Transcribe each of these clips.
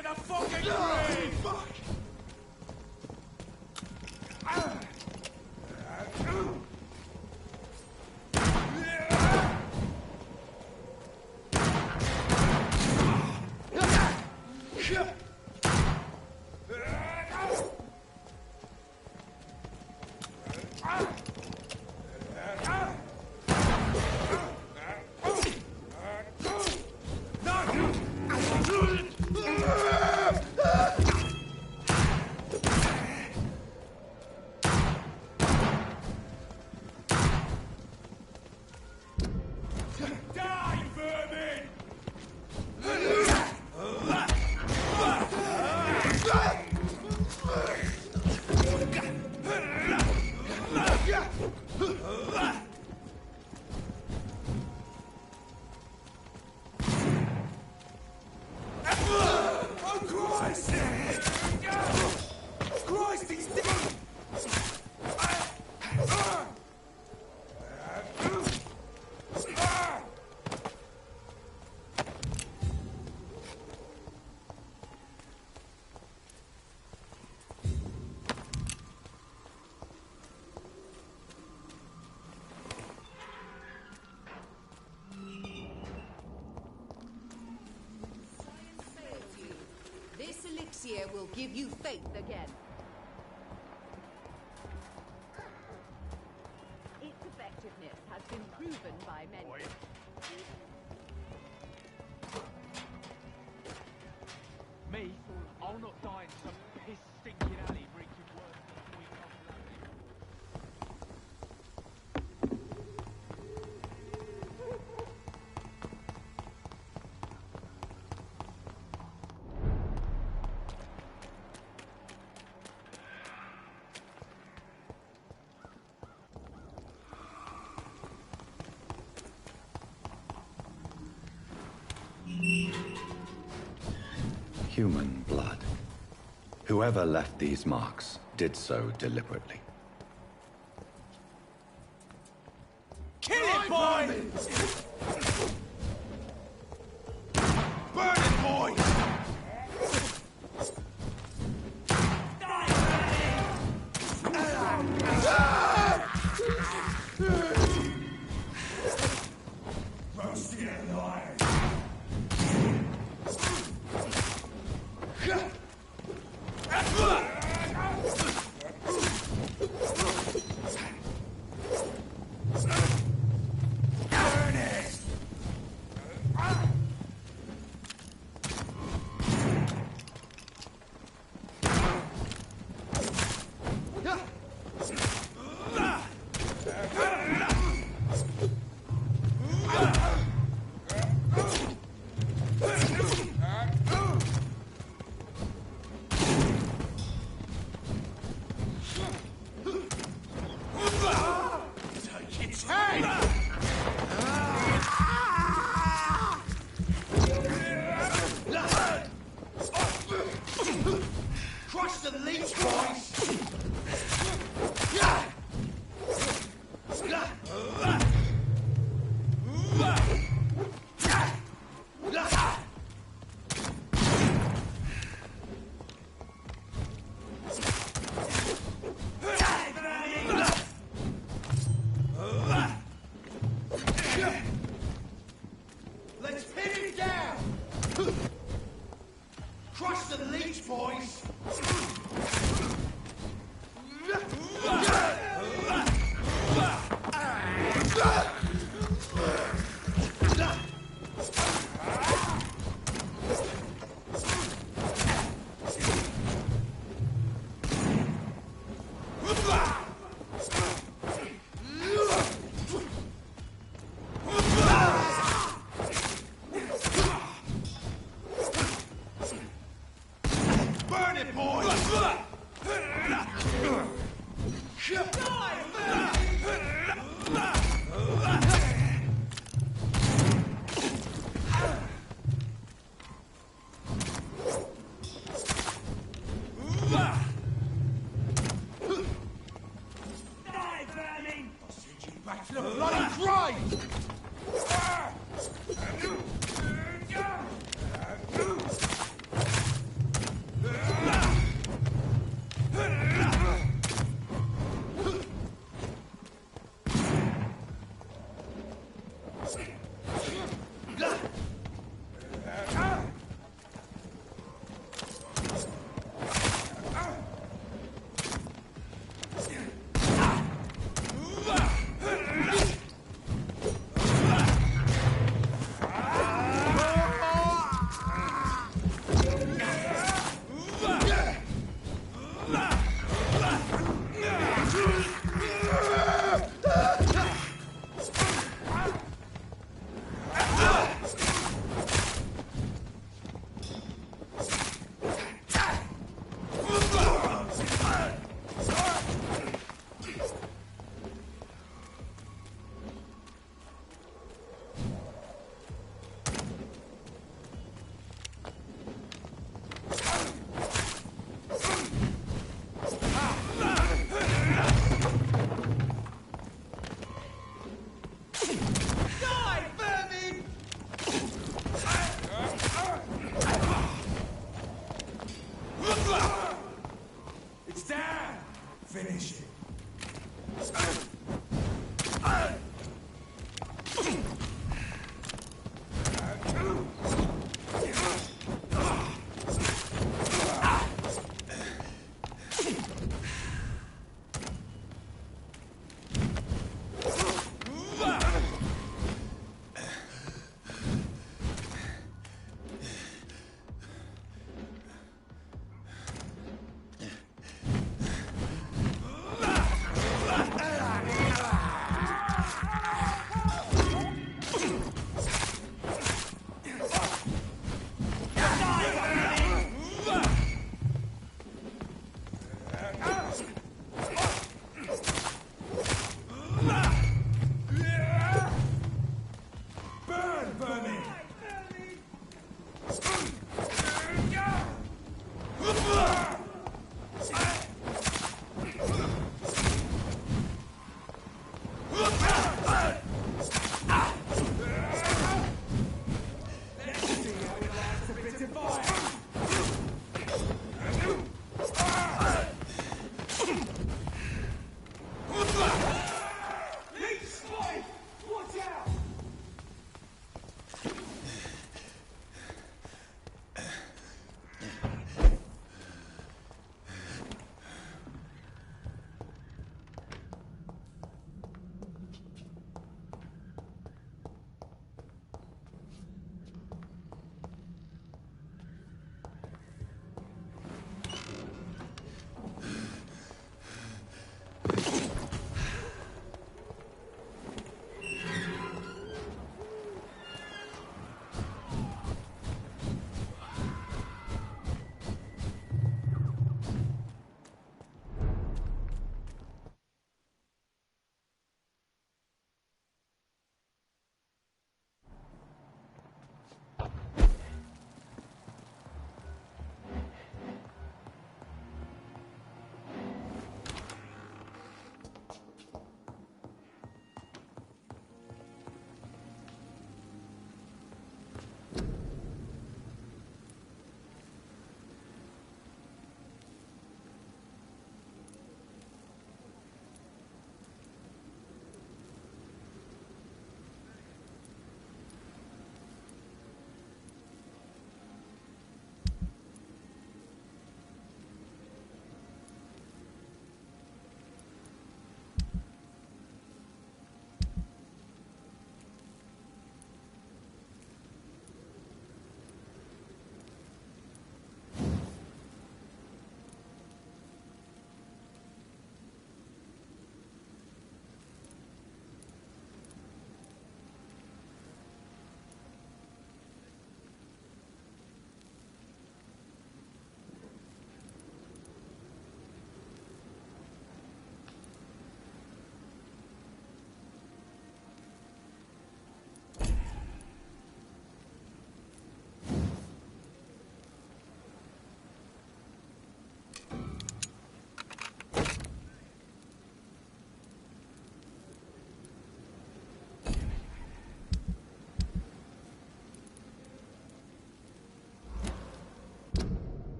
in the fucking grave! Fuck! Will give you faith again. Its effectiveness has been proven by many. Me? I'll not die in some piss-stinking alley reeking worse than we come Human blood. Whoever left these marks did so deliberately. Kill it, boy! Burn it, boy! Finish it.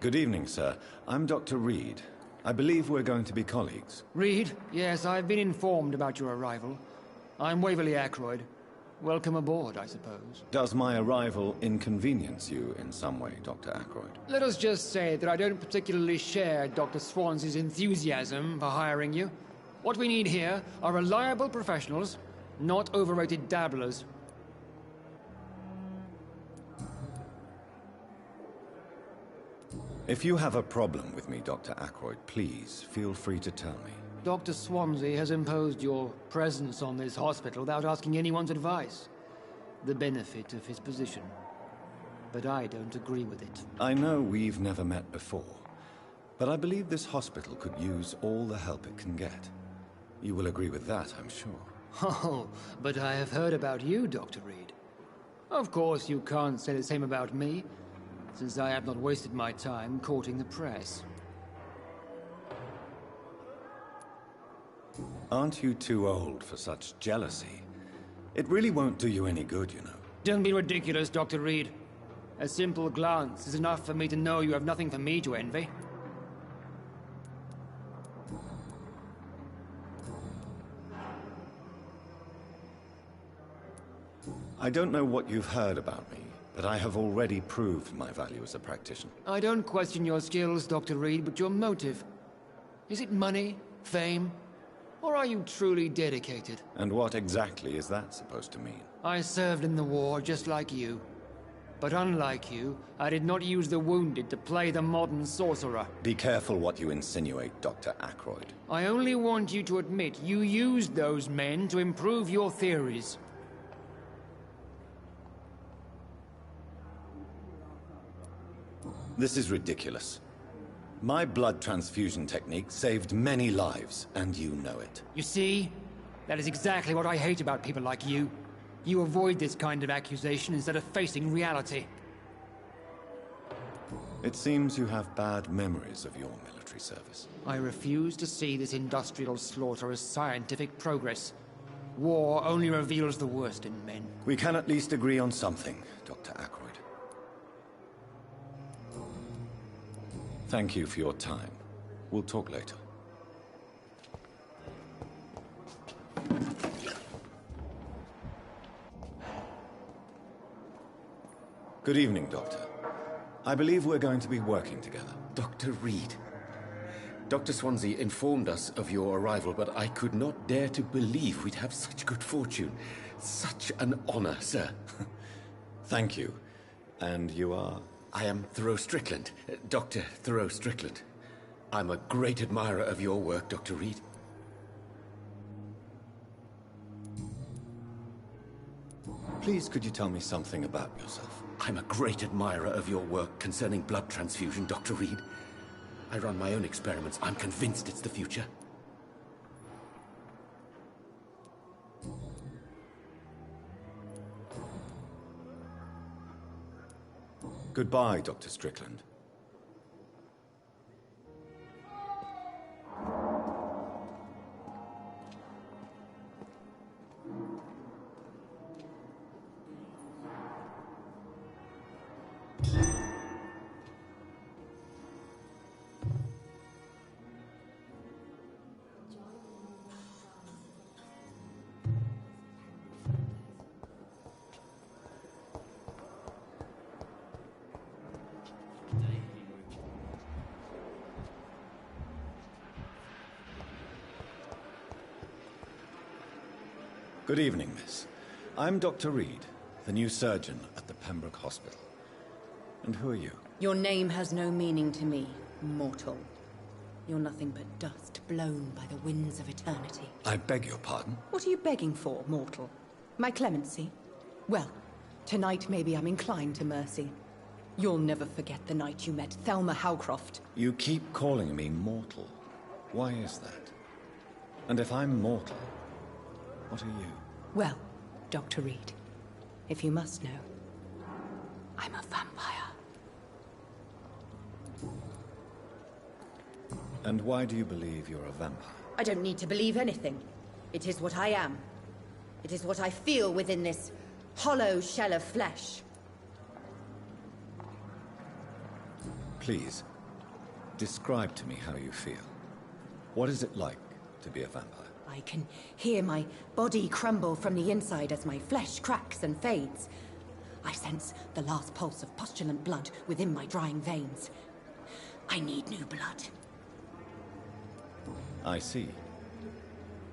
Good evening, sir. I'm Dr. Reed. I believe we're going to be colleagues. Reed? Yes, I've been informed about your arrival. I'm Waverly Ackroyd. Welcome aboard, I suppose. Does my arrival inconvenience you in some way, Dr. Ackroyd? Let us just say that I don't particularly share Dr. Swansea's enthusiasm for hiring you. What we need here are reliable professionals, not overrated dabblers. If you have a problem with me, Dr. Ackroyd, please feel free to tell me. Dr. Swansea has imposed your presence on this hospital without asking anyone's advice. The benefit of his position. But I don't agree with it. I know we've never met before, but I believe this hospital could use all the help it can get. You will agree with that, I'm sure. Oh, but I have heard about you, Dr. Reed. Of course, you can't say the same about me, since I have not wasted my time courting the press. Aren't you too old for such jealousy? It really won't do you any good, you know. Don't be ridiculous, Dr. Reed. A simple glance is enough for me to know you have nothing for me to envy. I don't know what you've heard about me, but I have already proved my value as a practitioner. I don't question your skills, Dr. Reed, but your motive. Is it money, fame, or are you truly dedicated? And what exactly is that supposed to mean? I served in the war just like you. But unlike you, I did not use the wounded to play the modern sorcerer. Be careful what you insinuate, Dr. Ackroyd. I only want you to admit you used those men to improve your theories. This is ridiculous. My blood transfusion technique saved many lives, and you know it. You see? That is exactly what I hate about people like you. You avoid this kind of accusation instead of facing reality. It seems you have bad memories of your military service. I refuse to see this industrial slaughter as scientific progress. War only reveals the worst in men. We can at least agree on something, Dr. Ackroyd. Thank you for your time. We'll talk later. Good evening, Doctor. I believe we're going to be working together. Dr. Reed. Dr. Swansea informed us of your arrival, but I could not dare to believe we'd have such good fortune. Such an honor, sir. Thank you. And you are? I am Thoreau Strickland, Dr. Thoreau Strickland. I'm a great admirer of your work, Dr. Reed. Please, could you tell me something about yourself? I'm a great admirer of your work concerning blood transfusion, Dr. Reed. I run my own experiments. I'm convinced it's the future. Goodbye, Dr. Strickland. Good evening, miss. I'm Dr. Reed, the new surgeon at the Pembroke Hospital. And who are you? Your name has no meaning to me, mortal. You're nothing but dust blown by the winds of eternity. I beg your pardon? What are you begging for, mortal? My clemency? Well, tonight maybe I'm inclined to mercy. You'll never forget the night you met Thelma Howcroft. You keep calling me mortal. Why is that? And if I'm mortal, what are you? Well, Dr. Reed, if you must know, I'm a vampire. And why do you believe you're a vampire? I don't need to believe anything. It is what I am. It is what I feel within this hollow shell of flesh. Please, describe to me how you feel. What is it like to be a vampire? I can hear my body crumble from the inside as my flesh cracks and fades. I sense the last pulse of postulant blood within my drying veins. I need new blood. I see.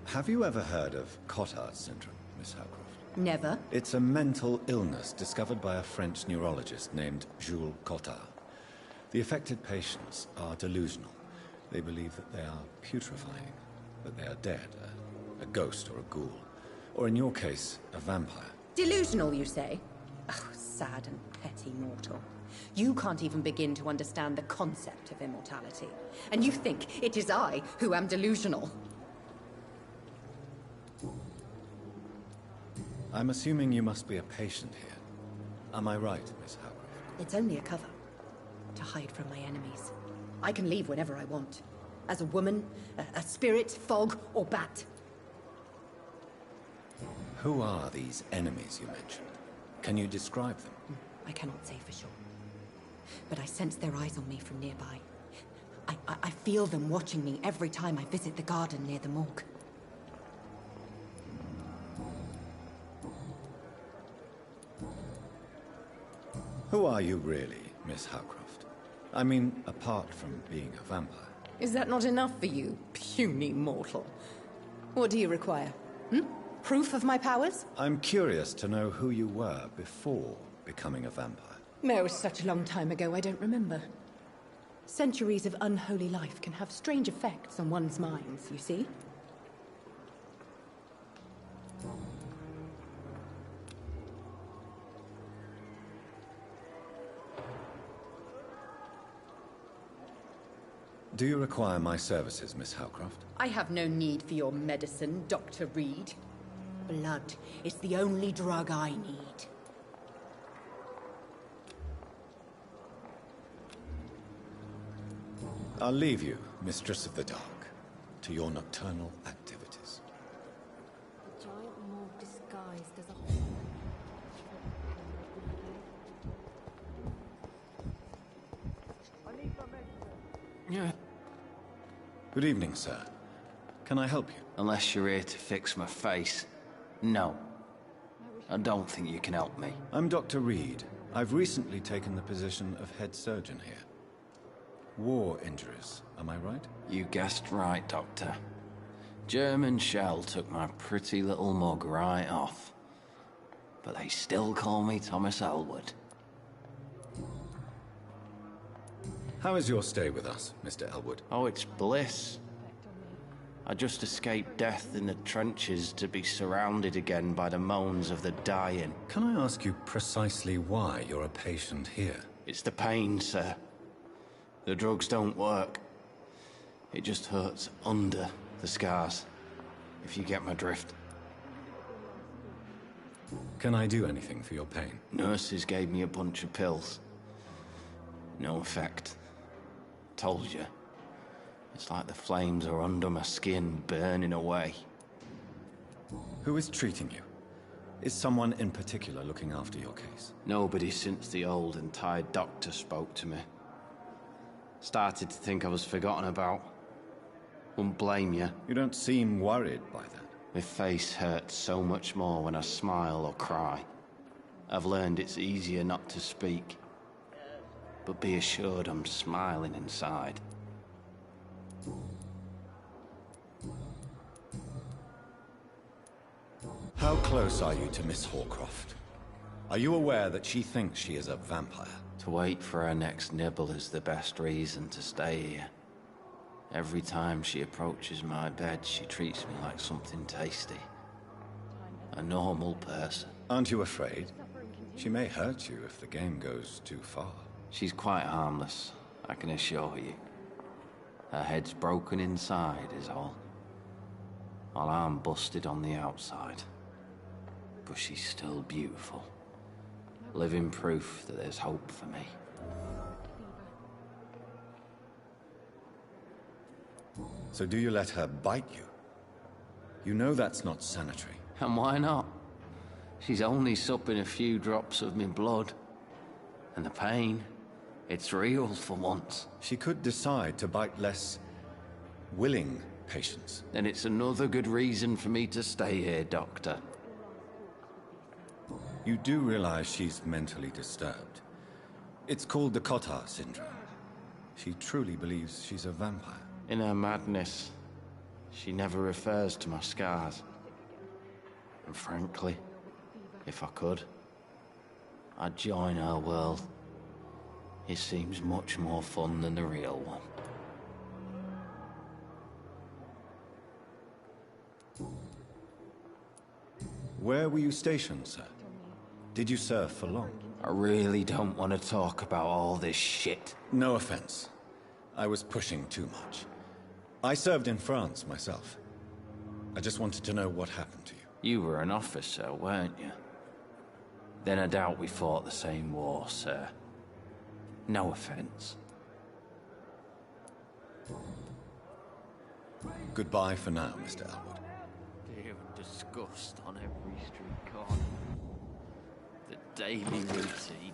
Have you ever heard of Cotard syndrome, Miss Howcroft? Never. It's a mental illness discovered by a French neurologist named Jules Cotard. The affected patients are delusional. They believe that they are putrefying, that they are dead, a ghost or a ghoul. Or in your case, a vampire. Delusional, you say? Oh, sad and petty mortal. You can't even begin to understand the concept of immortality. And you think it is I who am delusional. I'm assuming you must be a patient here. Am I right, Miss Howcroft? It's only a cover. To hide from my enemies. I can leave whenever I want. As a woman, a spirit, fog, or bat. Who are these enemies you mentioned? Can you describe them? I cannot say for sure. But I sense their eyes on me from nearby. I feel them watching me every time I visit the garden near the morgue. Who are you really, Miss Howcroft? I mean, apart from being a vampire. Is that not enough for you, puny mortal? What do you require? Proof of my powers? I'm curious to know who you were before becoming a vampire. It was such a long time ago, I don't remember. Centuries of unholy life can have strange effects on one's minds, you see? Do you require my services, Miss Howcroft? I have no need for your medicine, Dr. Reed. Blood is the only drug I need. I'll leave you, Mistress of the Dark, to your nocturnal activities. The giant morgue disguised as a Yeah. Good evening, sir. Can I help you? Unless you're here to fix my face. No. I don't think you can help me. I'm Dr. Reed. I've recently taken the position of head surgeon here. War injuries, am I right? You guessed right, Doctor. German shell took my pretty little mug right off. But they still call me Thomas Elwood. How is your stay with us, Mr. Elwood? Oh, it's bliss. I just escaped death in the trenches to be surrounded again by the moans of the dying. Can I ask you precisely why you're a patient here? It's the pain, sir. The drugs don't work. It just hurts under the scars, if you get my drift. Can I do anything for your pain? Nurses gave me a bunch of pills. No effect. Told you. It's like the flames are under my skin, burning away. Who is treating you? Is someone in particular looking after your case? Nobody since the old and tired doctor spoke to me. Started to think I was forgotten about. Wouldn't blame you. You don't seem worried by that. My face hurts so much more when I smile or cry. I've learned it's easier not to speak. But be assured I'm smiling inside. How close are you to Miss Hawcroft? Are you aware that she thinks she is a vampire? To wait for her next nibble is the best reason to stay here. Every time she approaches my bed, she treats me like something tasty. A normal person. Aren't you afraid? She may hurt you if the game goes too far. She's quite harmless, I can assure you. Her head's broken inside is all. While I'm busted on the outside. But she's still beautiful. Living proof that there's hope for me. So do you let her bite you? You know that's not sanitary. And why not? She's only supping a few drops of me blood. And the pain, It's real for once. She could decide to bite less willing patients. Then it's another good reason for me to stay here, Doctor. You do realize she's mentally disturbed. It's called the Cotard syndrome. She truly believes she's a vampire. In her madness, she never refers to my scars. And frankly, if I could, I'd join her world. It seems much more fun than the real one. Where were you stationed, sir? Did you serve for long? I really don't want to talk about all this shit. No offense. I was pushing too much. I served in France myself. I just wanted to know what happened to you. You were an officer, weren't you? Then I doubt we fought the same war, sir. No offense. Goodbye for now, Mr. Elwood. Fear and disgust on every street corner. The daily routine.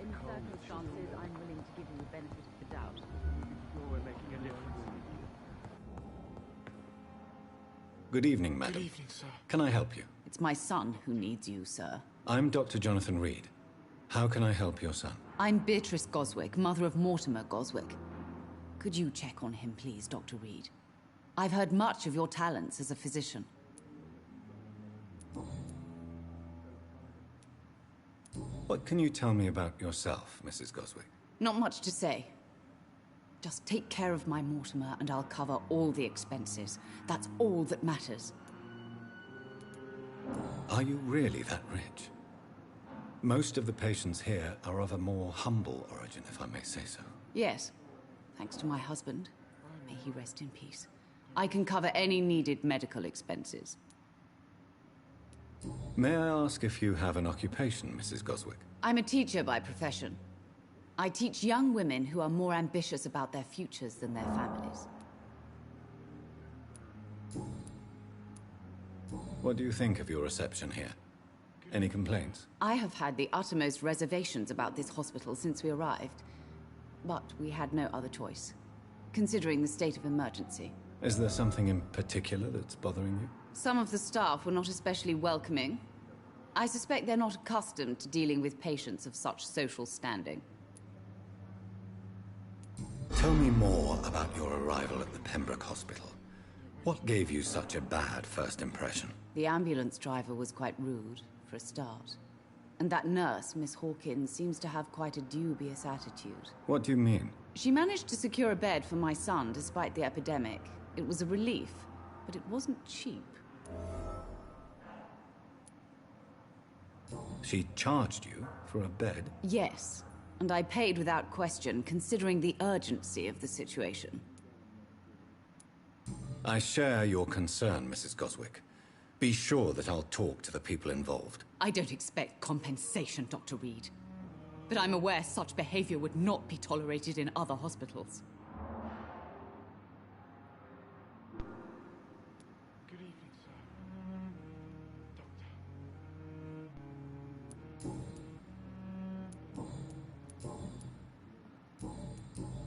In circumstances, I'm willing to give you the benefit of the doubt. You're making a difference. Good evening, madam. Good evening, sir. Can I help you? It's my son who needs you, sir. I'm Dr. Jonathan Reed. How can I help your son? I'm Beatrice Goswick, mother of Mortimer Goswick. Could you check on him, please, Dr. Reed? I've heard much of your talents as a physician. What can you tell me about yourself, Mrs. Goswick? Not much to say. Just take care of my Mortimer and I'll cover all the expenses. That's all that matters. Are you really that rich? Most of the patients here are of a more humble origin, if I may say so. Yes. Thanks to my husband. May he rest in peace. I can cover any needed medical expenses. May I ask if you have an occupation, Mrs. Goswick? I'm a teacher by profession. I teach young women who are more ambitious about their futures than their families. What do you think of your reception here? Any complaints? I have had the uttermost reservations about this hospital since we arrived. But we had no other choice, considering the state of emergency. Is there something in particular that's bothering you? Some of the staff were not especially welcoming. I suspect they're not accustomed to dealing with patients of such social standing. Tell me more about your arrival at the Pembroke Hospital. What gave you such a bad first impression? The ambulance driver was quite rude, for a start. And that nurse, Miss Hawkins, seems to have quite a dubious attitude. What do you mean? She managed to secure a bed for my son despite the epidemic. It was a relief, but it wasn't cheap. She charged you for a bed? Yes, and I paid without question, considering the urgency of the situation. I share your concern, Mrs. Goswick. Be sure that I'll talk to the people involved. I don't expect compensation, Dr. Reed. But I'm aware such behavior would not be tolerated in other hospitals. Good evening, sir.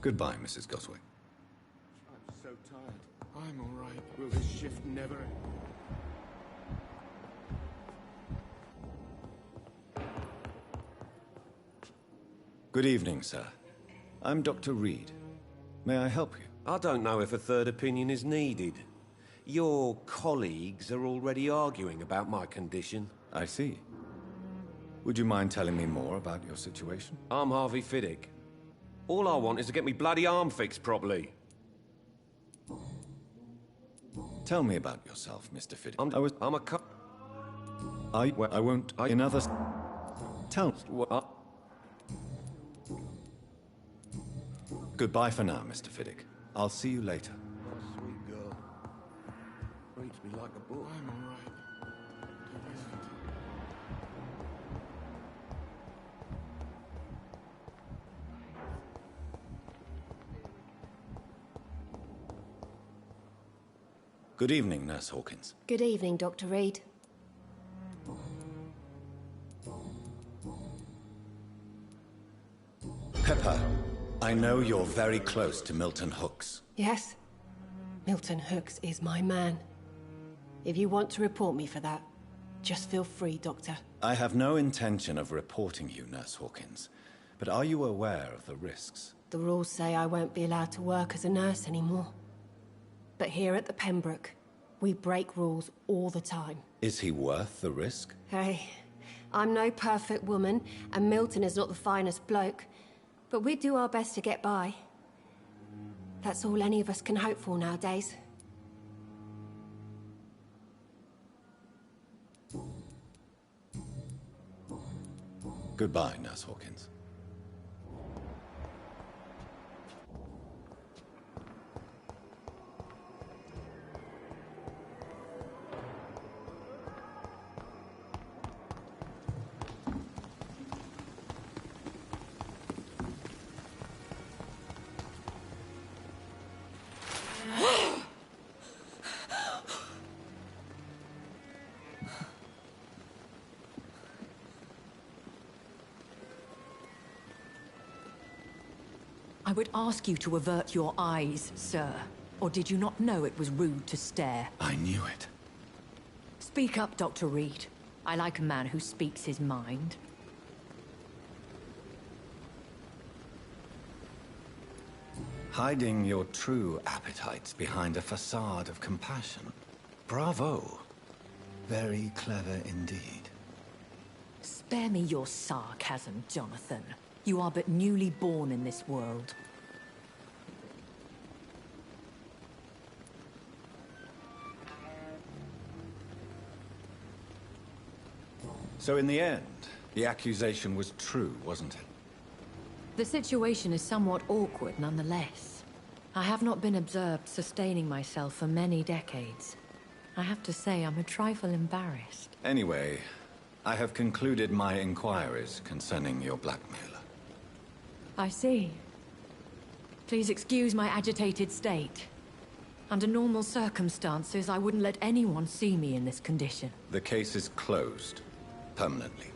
Goodbye, Mrs. Goswick. I'm so tired. I'm all right. Will this shift never end? Good evening, sir. I'm Dr. Reed. May I help you? I don't know if a third opinion is needed. Your colleagues are already arguing about my condition. I see. Would you mind telling me more about your situation? I'm Harvey Fiddick. All I want is to get me bloody arm fixed properly. Tell me about yourself, Mr. Fiddick. I'm a co- I won't. In others. Tell. Goodbye for now, Mr. Fiddick. I'll see you later. Sweet girl. be like a book. I'm all right. There isn't. Good evening, Nurse Hawkins. Good evening, Dr. Reed. Pepper, I know you're very close to Milton Hooks. Yes? Milton Hooks is my man. If you want to report me for that, just feel free, Doctor. I have no intention of reporting you, Nurse Hawkins. But are you aware of the risks? The rules say I won't be allowed to work as a nurse anymore. But here at the Pembroke, we break rules all the time. Is he worth the risk? Hey, I'm no perfect woman, and Milton is not the finest bloke. But we do our best to get by. That's all any of us can hope for nowadays. Goodbye, Nurse Hawkins. I would ask you to avert your eyes, sir. Or did you not know it was rude to stare? I knew it. Speak up, Dr. Reed. I like a man who speaks his mind. Hiding your true appetites behind a facade of compassion. Bravo. Very clever indeed. Spare me your sarcasm, Jonathan. You are but newly born in this world. So in the end, the accusation was true, wasn't it? The situation is somewhat awkward nonetheless. I have not been observed sustaining myself for many decades. I have to say I'm a trifle embarrassed. Anyway, I have concluded my inquiries concerning your blackmailer. I see. Please excuse my agitated state. Under normal circumstances, I wouldn't let anyone see me in this condition. The case is closed. Permanently.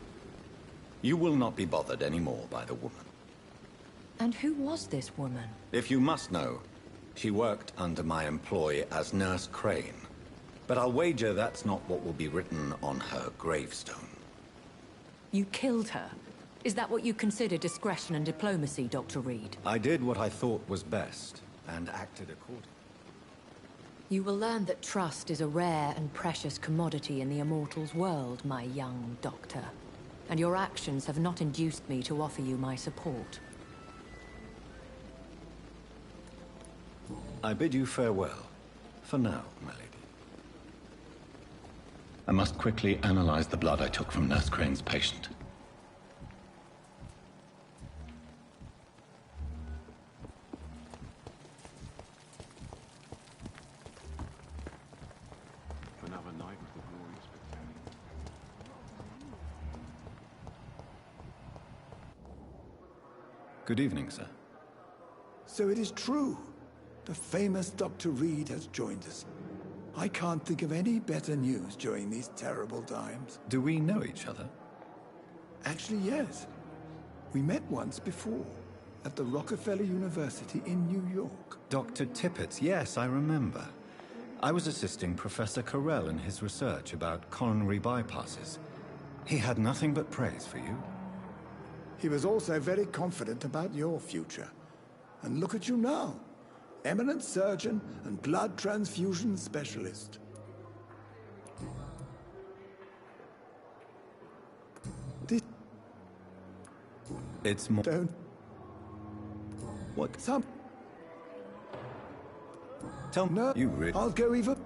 You will not be bothered anymore by the woman. And who was this woman? If you must know, she worked under my employ as Nurse Crane. But I'll wager that's not what will be written on her gravestone. You killed her? Is that what you consider discretion and diplomacy, Dr. Reed? I did what I thought was best, and acted accordingly. You will learn that trust is a rare and precious commodity in the Immortals world, my young doctor. And your actions have not induced me to offer you my support. I bid you farewell. For now, my lady. I must quickly analyze the blood I took from Nurse Crane's patient. Another night with the glorious battalion. Good evening, sir. So it is true. The famous Dr. Reed has joined us. I can't think of any better news during these terrible times. Do we know each other? Actually, yes. We met once before, at the Rockefeller University in New York. Dr. Tippett, yes, I remember. I was assisting Professor Carell in his research about coronary bypasses. He had nothing but praise for you. He was also very confident about your future. And look at you now. Eminent surgeon and blood transfusion specialist. It's more... Don't... What? Some... Tell me... No, You really... I'll go even...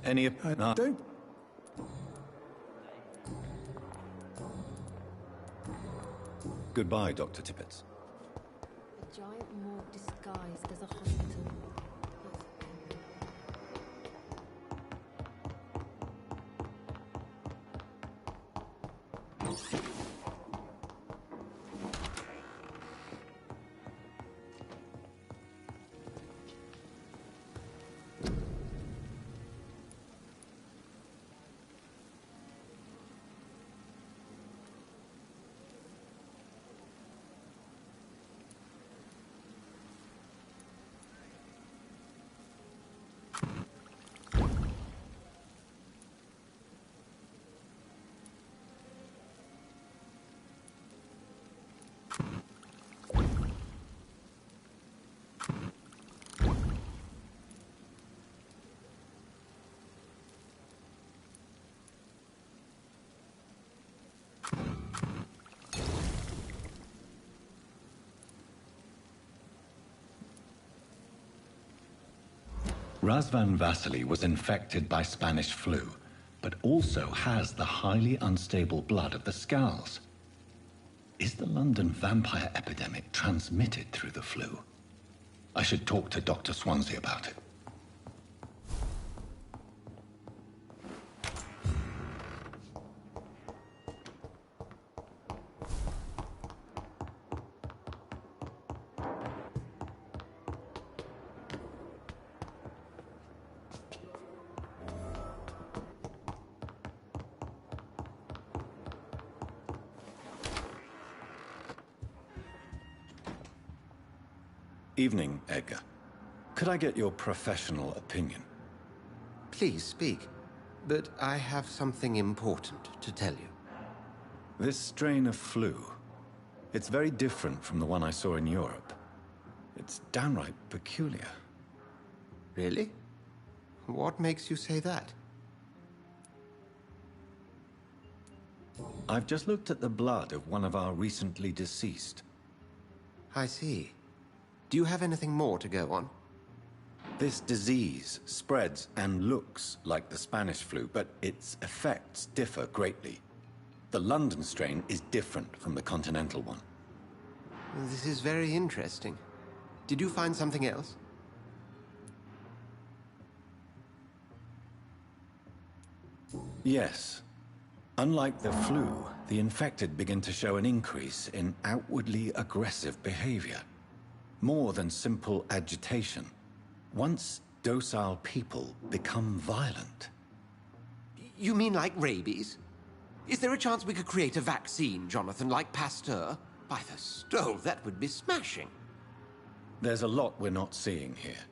Any... No. Don't... Goodbye, Dr. Tippett. giant morgue disguised as a hospital. Razvan Vasily was infected by Spanish flu, but also has the highly unstable blood of the Scows. Is the London vampire epidemic transmitted through the flu? I should talk to Dr. Swansea about it. Evening, Edgar. Could I get your professional opinion? Please speak, but I have something important to tell you. This strain of flu, it's very different from the one I saw in Europe. It's downright peculiar. Really? What makes you say that? I've just looked at the blood of one of our recently deceased. I see. Do you have anything more to go on? This disease spreads and looks like the Spanish flu, but its effects differ greatly. The London strain is different from the continental one. This is very interesting. Did you find something else? Yes. Unlike the flu, the infected begin to show an increase in outwardly aggressive behavior. More than simple agitation. Once docile people become violent. You mean like rabies? Is there a chance we could create a vaccine, Jonathan, like Pasteur? By the stove, that would be smashing. There's a lot we're not seeing here.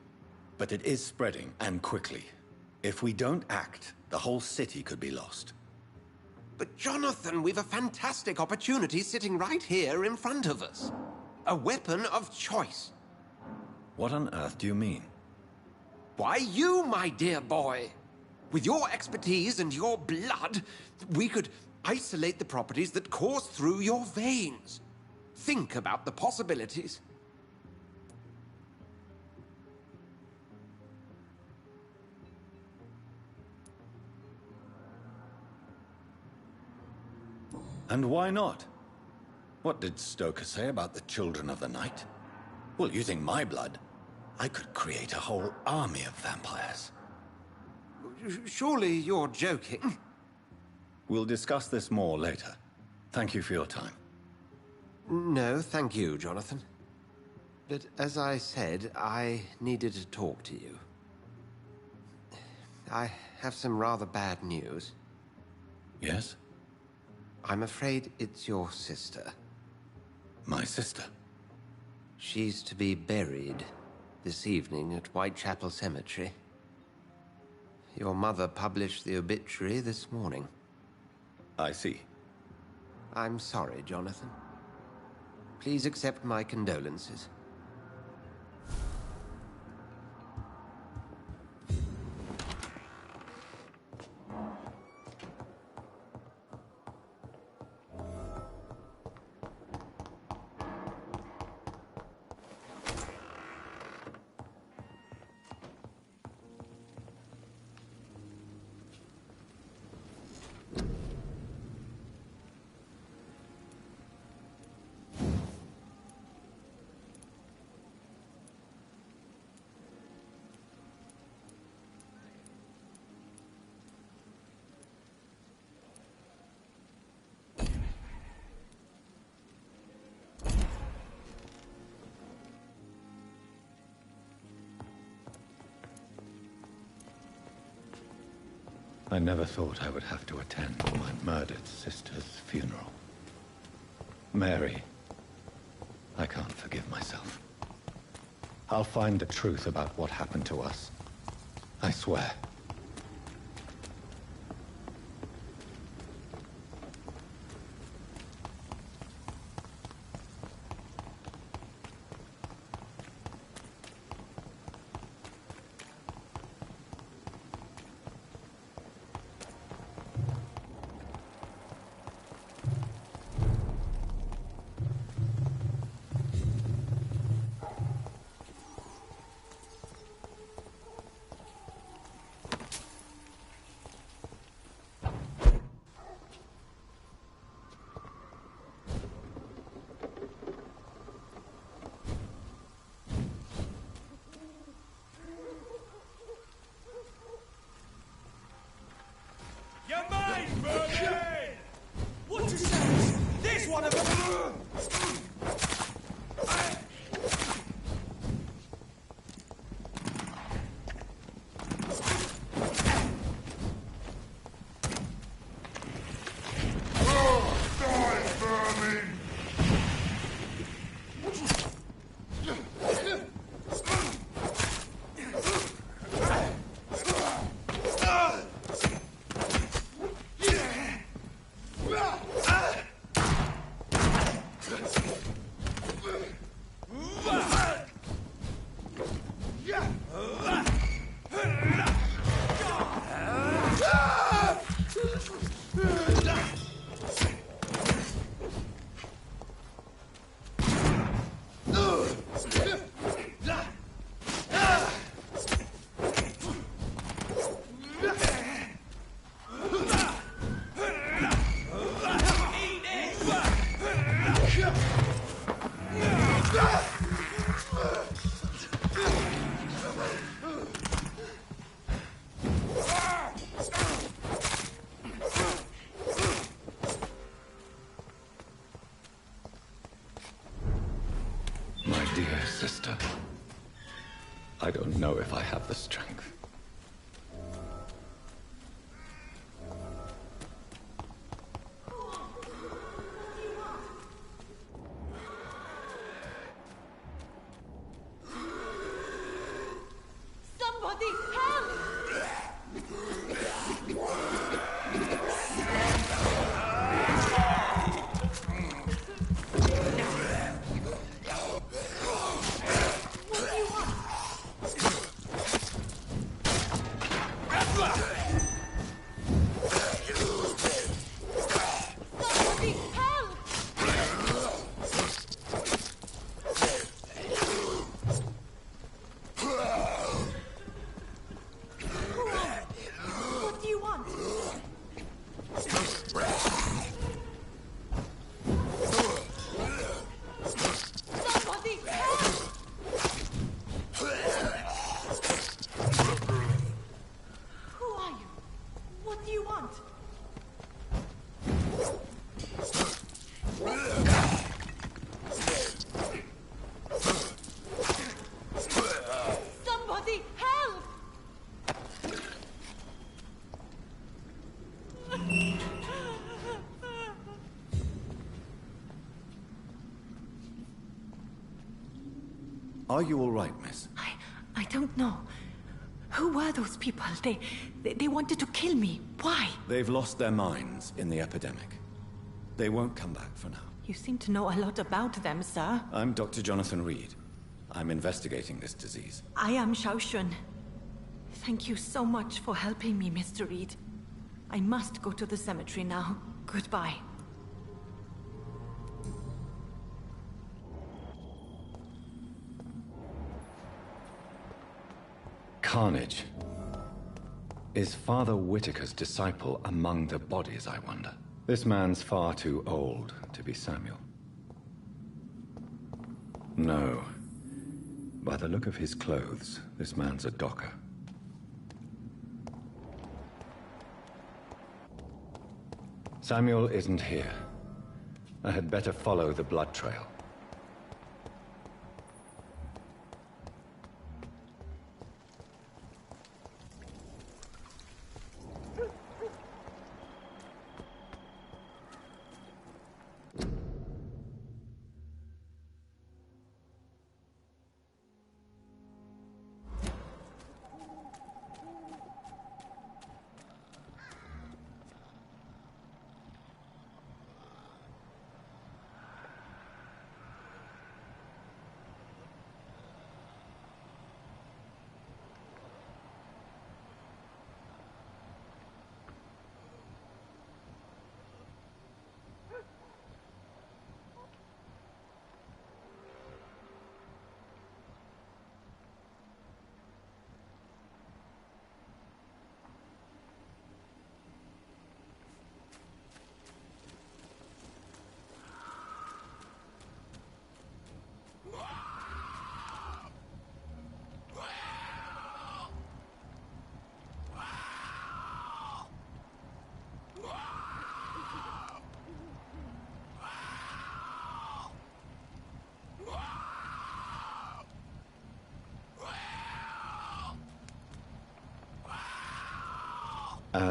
But it is spreading, and quickly. If we don't act, the whole city could be lost. But Jonathan, we've a fantastic opportunity sitting right here in front of us. A weapon of choice. What on earth do you mean? Why, you, my dear boy. With your expertise and your blood, we could isolate the properties that course through your veins. Think about the possibilities. And why not? What did Stoker say about the Children of the Night? Well, using my blood, I could create a whole army of vampires. Surely you're joking. We'll discuss this more later. Thank you for your time. No, thank you, Jonathan. But as I said, I needed to talk to you. I have some rather bad news. Yes? I'm afraid it's your sister. My sister? She's to be buried this evening at Whitechapel Cemetery. Your mother published the obituary this morning. I see. I'm sorry, Jonathan. Please accept my condolences. I never thought I would have to attend my murdered sister's funeral. Mary, I can't forgive myself. I'll find the truth about what happened to us. I swear. Dear sister, I don't know if I have the strength. Somebody help! Are you all right, miss? I don't know. Who were those people? They wanted to kill me. Why? They've lost their minds in the epidemic. They won't come back for now. You seem to know a lot about them, sir. I'm Dr. Jonathan Reed. I'm investigating this disease. I am Xiaoxun. Thank you so much for helping me, Mr. Reed. I must go to the cemetery now. Goodbye. Carnage. Is Father Whitaker's disciple among the bodies, I wonder? This man's far too old to be Samuel. No. By the look of his clothes, this man's a docker. Samuel isn't here. I had better follow the blood trail.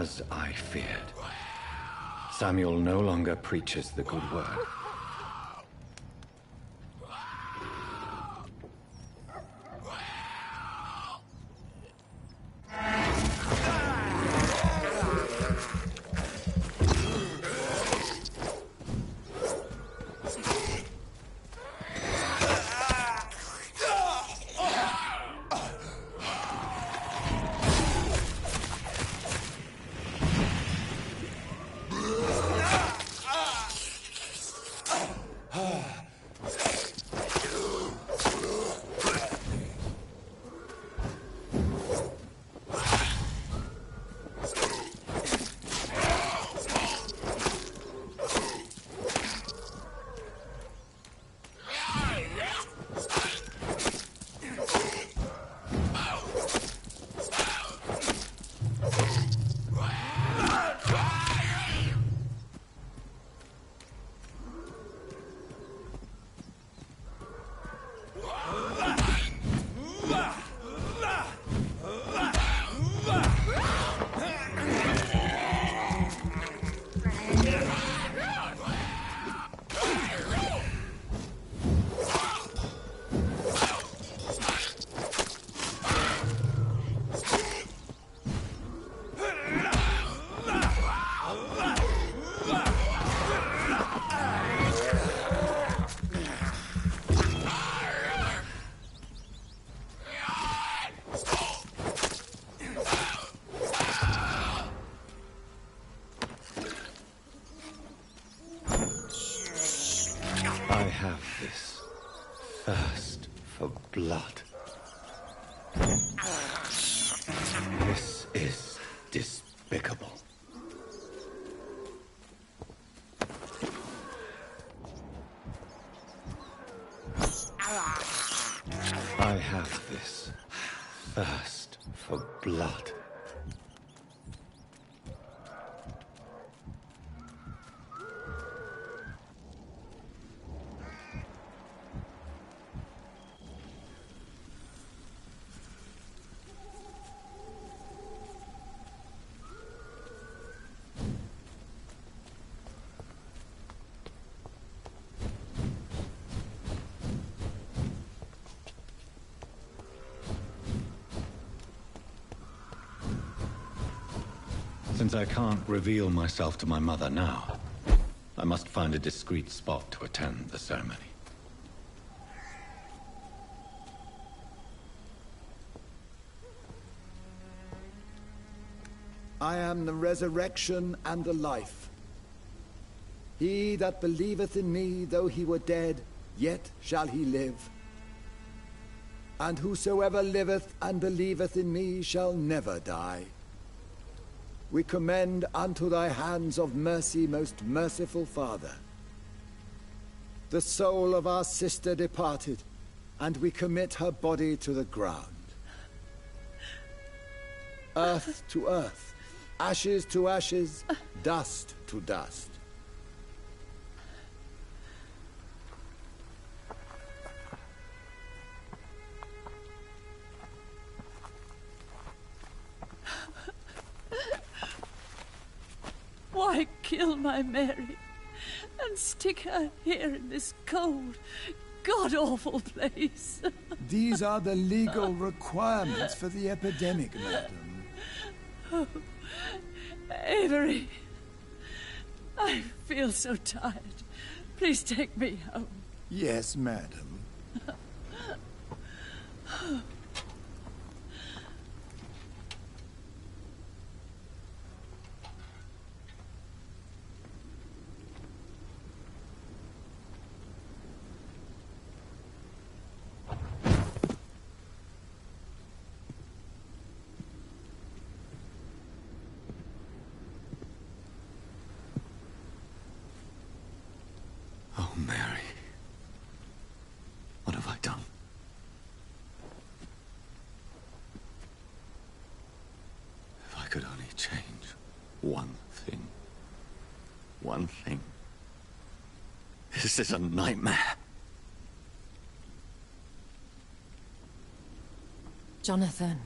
as I feared. Samuel no longer preaches the good word. I have this thirst for blood. This is despicable. I have this thirst for blood. Since I can't reveal myself to my mother now, I must find a discreet spot to attend the ceremony. I am the resurrection and the life. He that believeth in me, though he were dead, yet shall he live. And whosoever liveth and believeth in me shall never die. We commend unto thy hands of mercy, most merciful Father, the soul of our sister departed, and we commit her body to the ground. Earth to earth, ashes to ashes, dust to dust. Why kill my Mary and stick her here in this cold, god-awful place? These are the legal requirements for the epidemic, madam. Oh, Avery, I feel so tired. Please take me home. Yes, madam. Oh, Mary. What have I done? If I could only change one thing. One thing. This is a nightmare. Jonathan,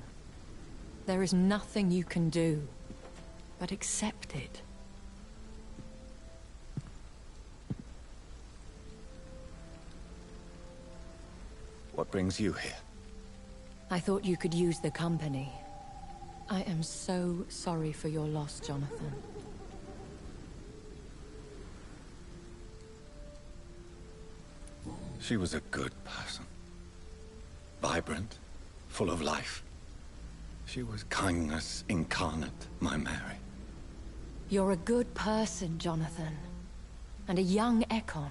there is nothing you can do. but accept it. What brings you here? I thought you could use the company. I am so sorry for your loss, Jonathan. She was a good person. Vibrant, full of life. She was kindness incarnate, my Mary. You're a good person, Jonathan. And a young Ekon.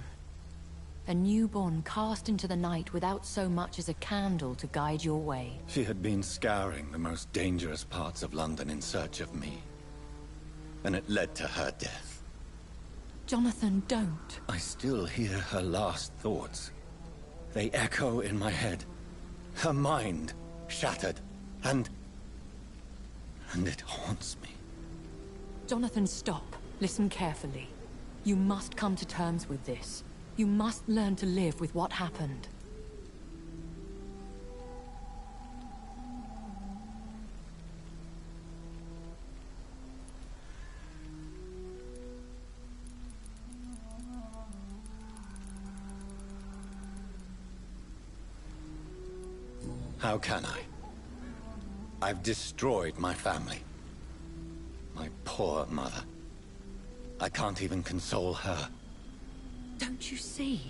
A newborn cast into the night without so much as a candle to guide your way. She had been scouring the most dangerous parts of London in search of me. And it led to her death. Jonathan, don't. I still hear her last thoughts. They echo in my head. Her mind shattered, and it haunts me. Jonathan, stop. Listen carefully. You must come to terms with this. You must learn to live with what happened. How can I? I've destroyed my family. My poor mother. I can't even console her. Don't you see?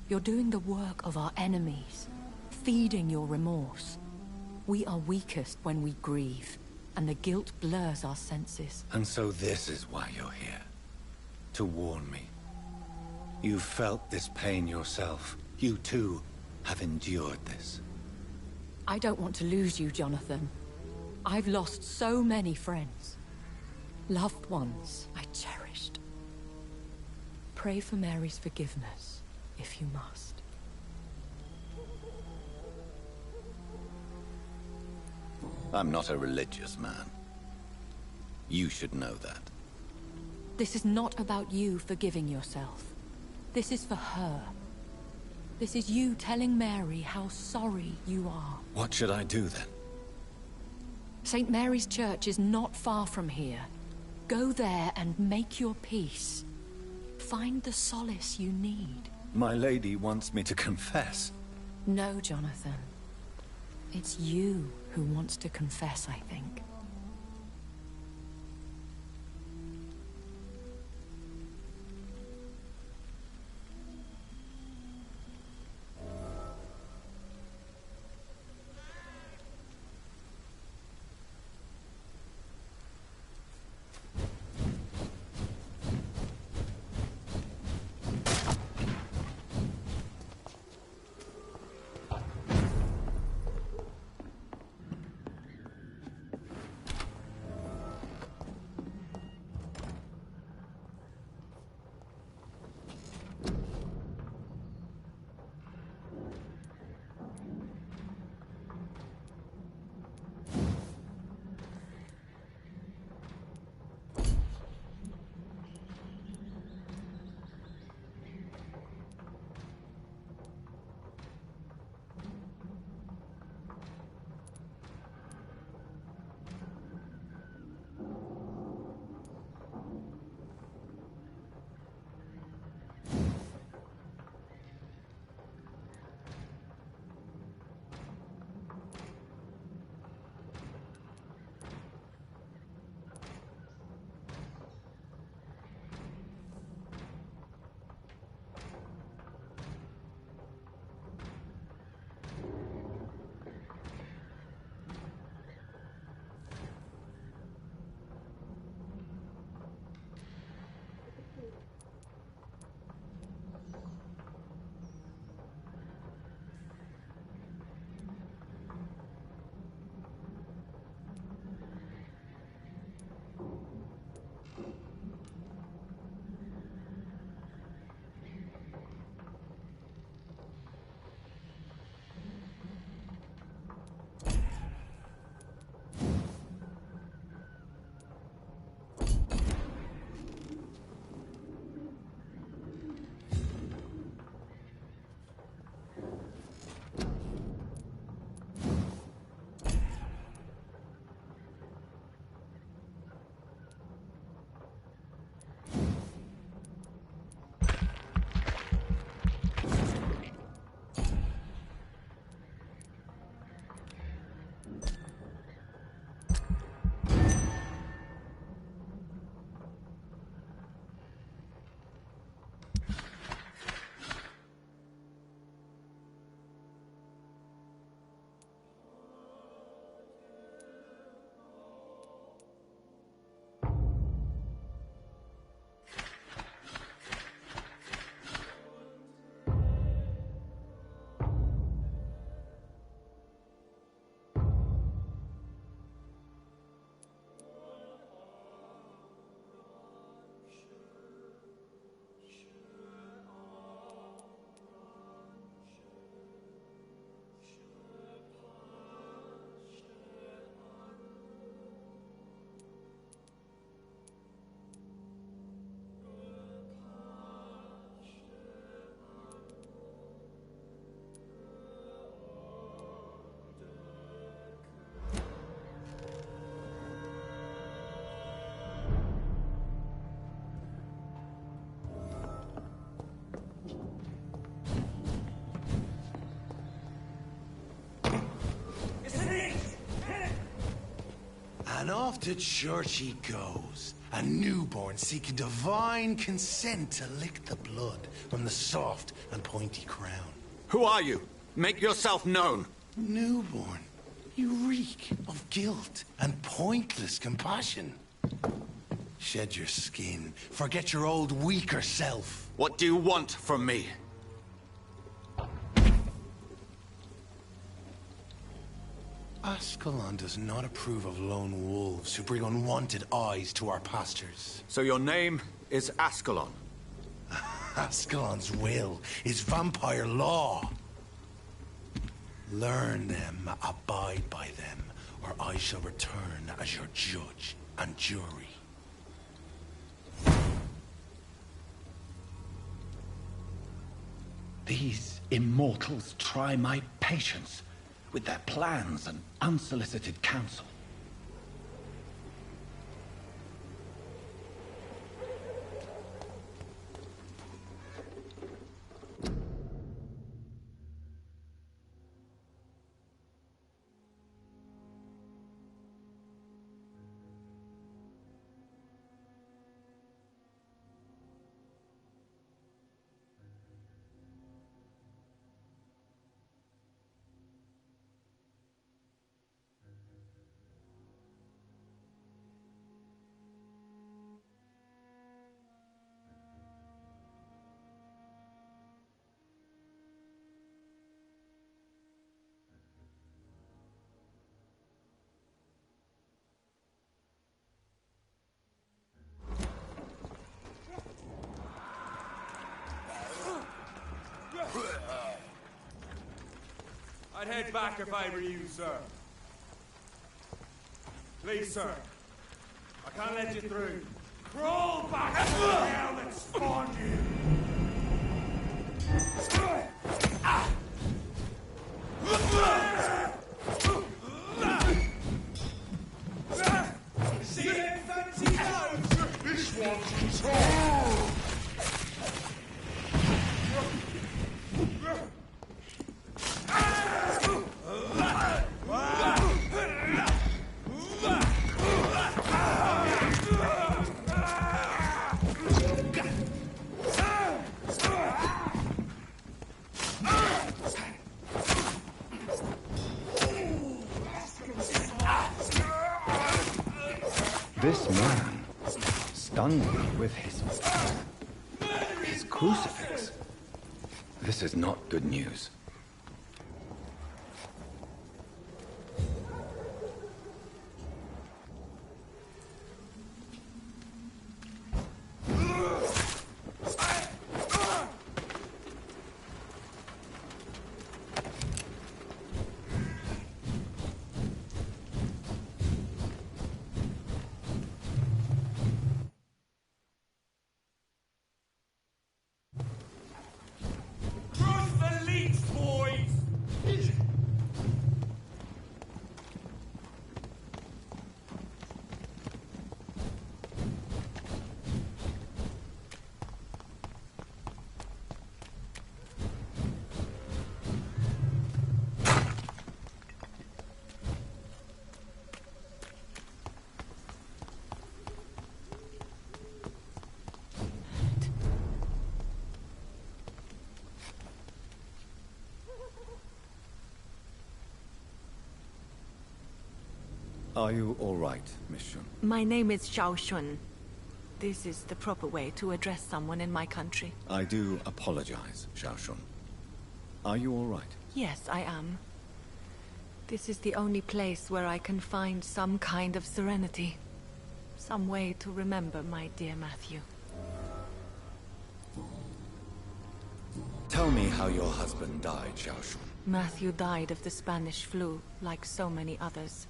You're doing the work of our enemies, feeding your remorse. We are weakest when we grieve, and the guilt blurs our senses. And so this is why you're here. To warn me. You've felt this pain yourself. You too have endured this. I don't want to lose you, Jonathan. I've lost so many friends. Loved ones I cherished. Pray for Mary's forgiveness, if you must. I'm not a religious man. You should know that. This is not about you forgiving yourself. This is for her. This is you telling Mary how sorry you are. What should I do then? St. Mary's Church is not far from here. Go there and make your peace. Find the solace you need. My lady wants me to confess. No, Jonathan. It's you who wants to confess, I think. And off to church he goes. A newborn seeking divine consent to lick the blood from the soft and pointy crown. Who are you? Make yourself known. Newborn, you reek of guilt and pointless compassion. Shed your skin. Forget your old, weaker self. What do you want from me? Ascalon does not approve of lone wolves who bring unwanted eyes to our pastures. So your name is Ascalon? Ascalon's will is vampire law. Learn them, abide by them, or I shall return as your judge and jury. These immortals try my patience with their plans and unsolicited counsel. I'd head back if I were you, sir. Please, sir. I can't let you through. Crawl back to the hell that spawned you! See it, fancy nose? This one's control! This man stunned me with his crucifix. This is not good news. Are you all right, Miss Shun? My name is Xiao Shun. This is the proper way to address someone in my country. I do apologize, Xiao Shun. Are you all right? Yes, I am. This is the only place where I can find some kind of serenity. Some way to remember my dear Matthew. Tell me how your husband died, Xiao Shun. Matthew died of the Spanish flu, like so many others.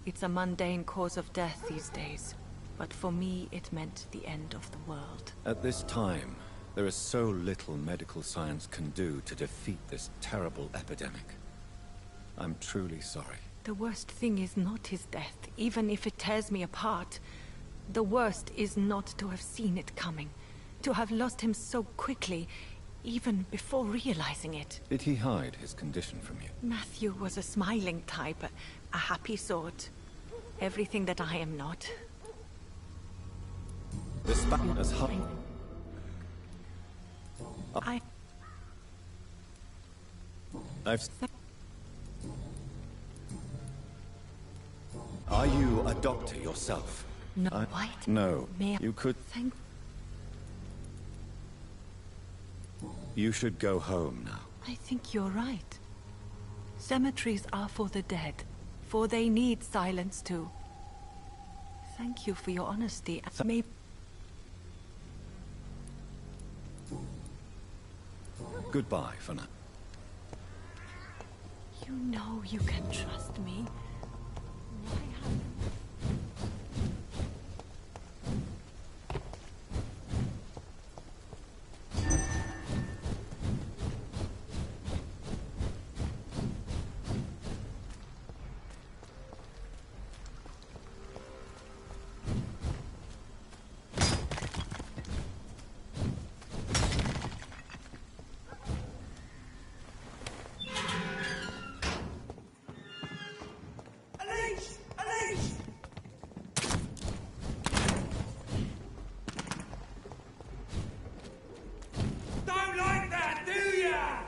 It's a mundane cause of death these days, but for me it meant the end of the world. At this time, there is so little medical science can do to defeat this terrible epidemic. I'm truly sorry. The worst thing is not his death, even if it tears me apart. The worst is not to have seen it coming, to have lost him so quickly, even before realizing it. Did he hide his condition from you? Matthew was a smiling type, a happy sort. Everything that I am not. The span as hot. I've. Are you a doctor yourself? No. What? No. May I You could. thank... You should go home now. I think you're right. Cemeteries are for the dead, for they need silence too. Thank you for your honesty. Maybe... Goodbye for now. You know you can trust me. Why haven't... Don't like that, do ya?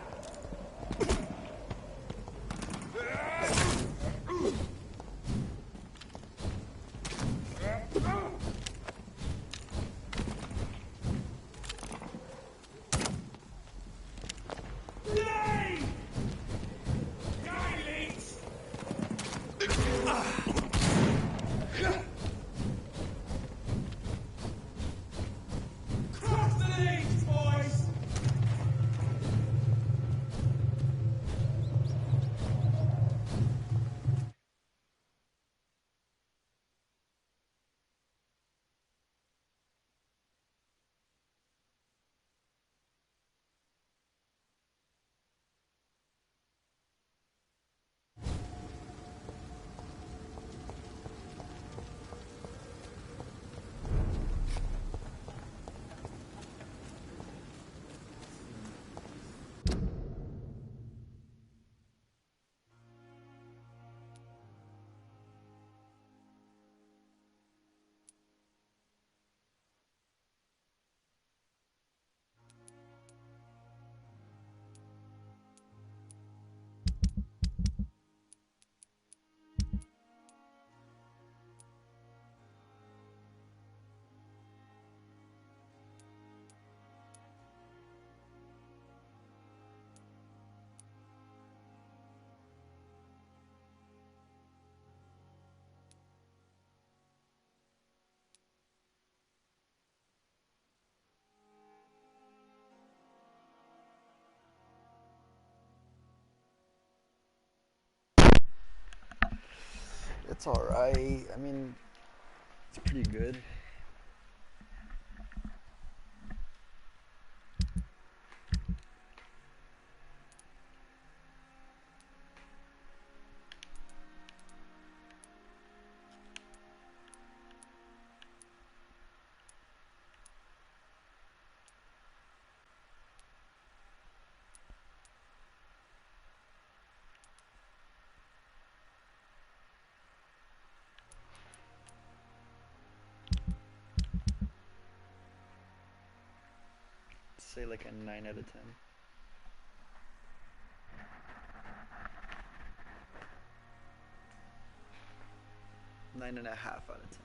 Cross the leads, boys! It's alright. I mean, it's pretty good. Say like a 9 out of 10. 9.5 out of 10.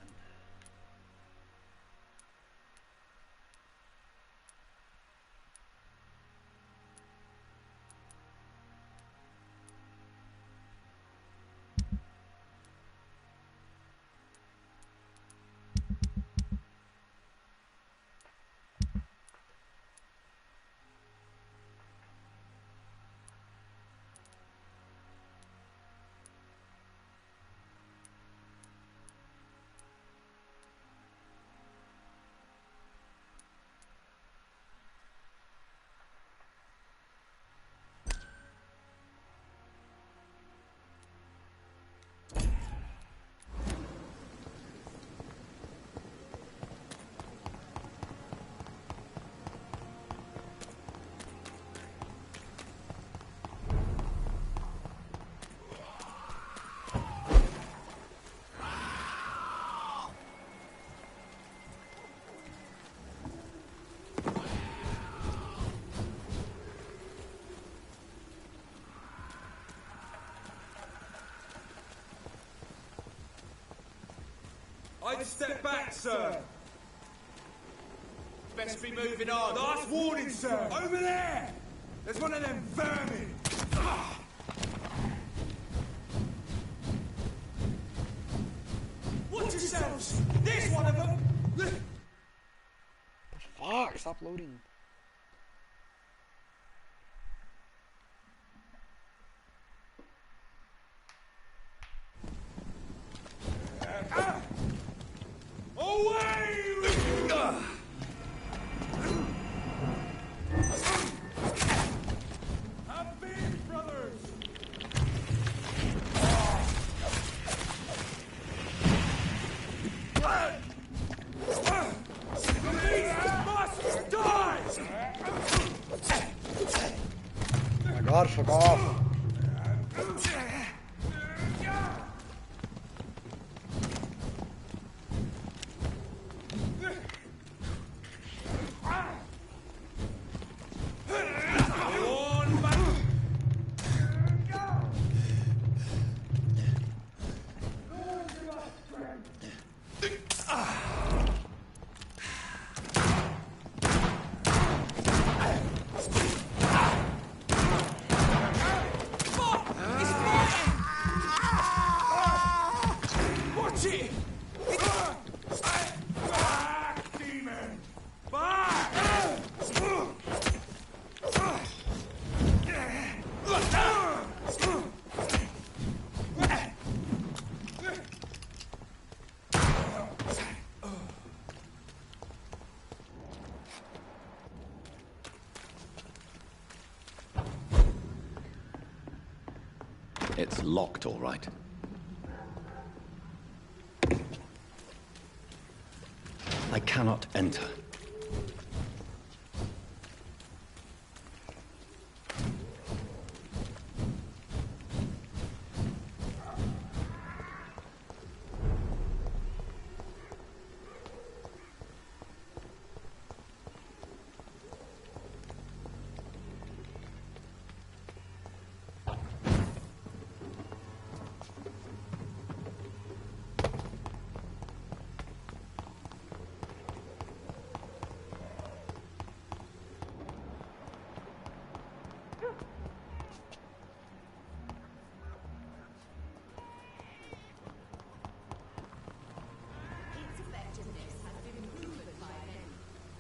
I'd step back, sir. Best be moving on. Last warning, sir. Over there! There's one of them vermin. Watch yourselves! There's one of them! Fuck, stop loading. Away! Vampyr brothers! Must die! Oh my god, fuck off. It's locked, all right. I cannot enter.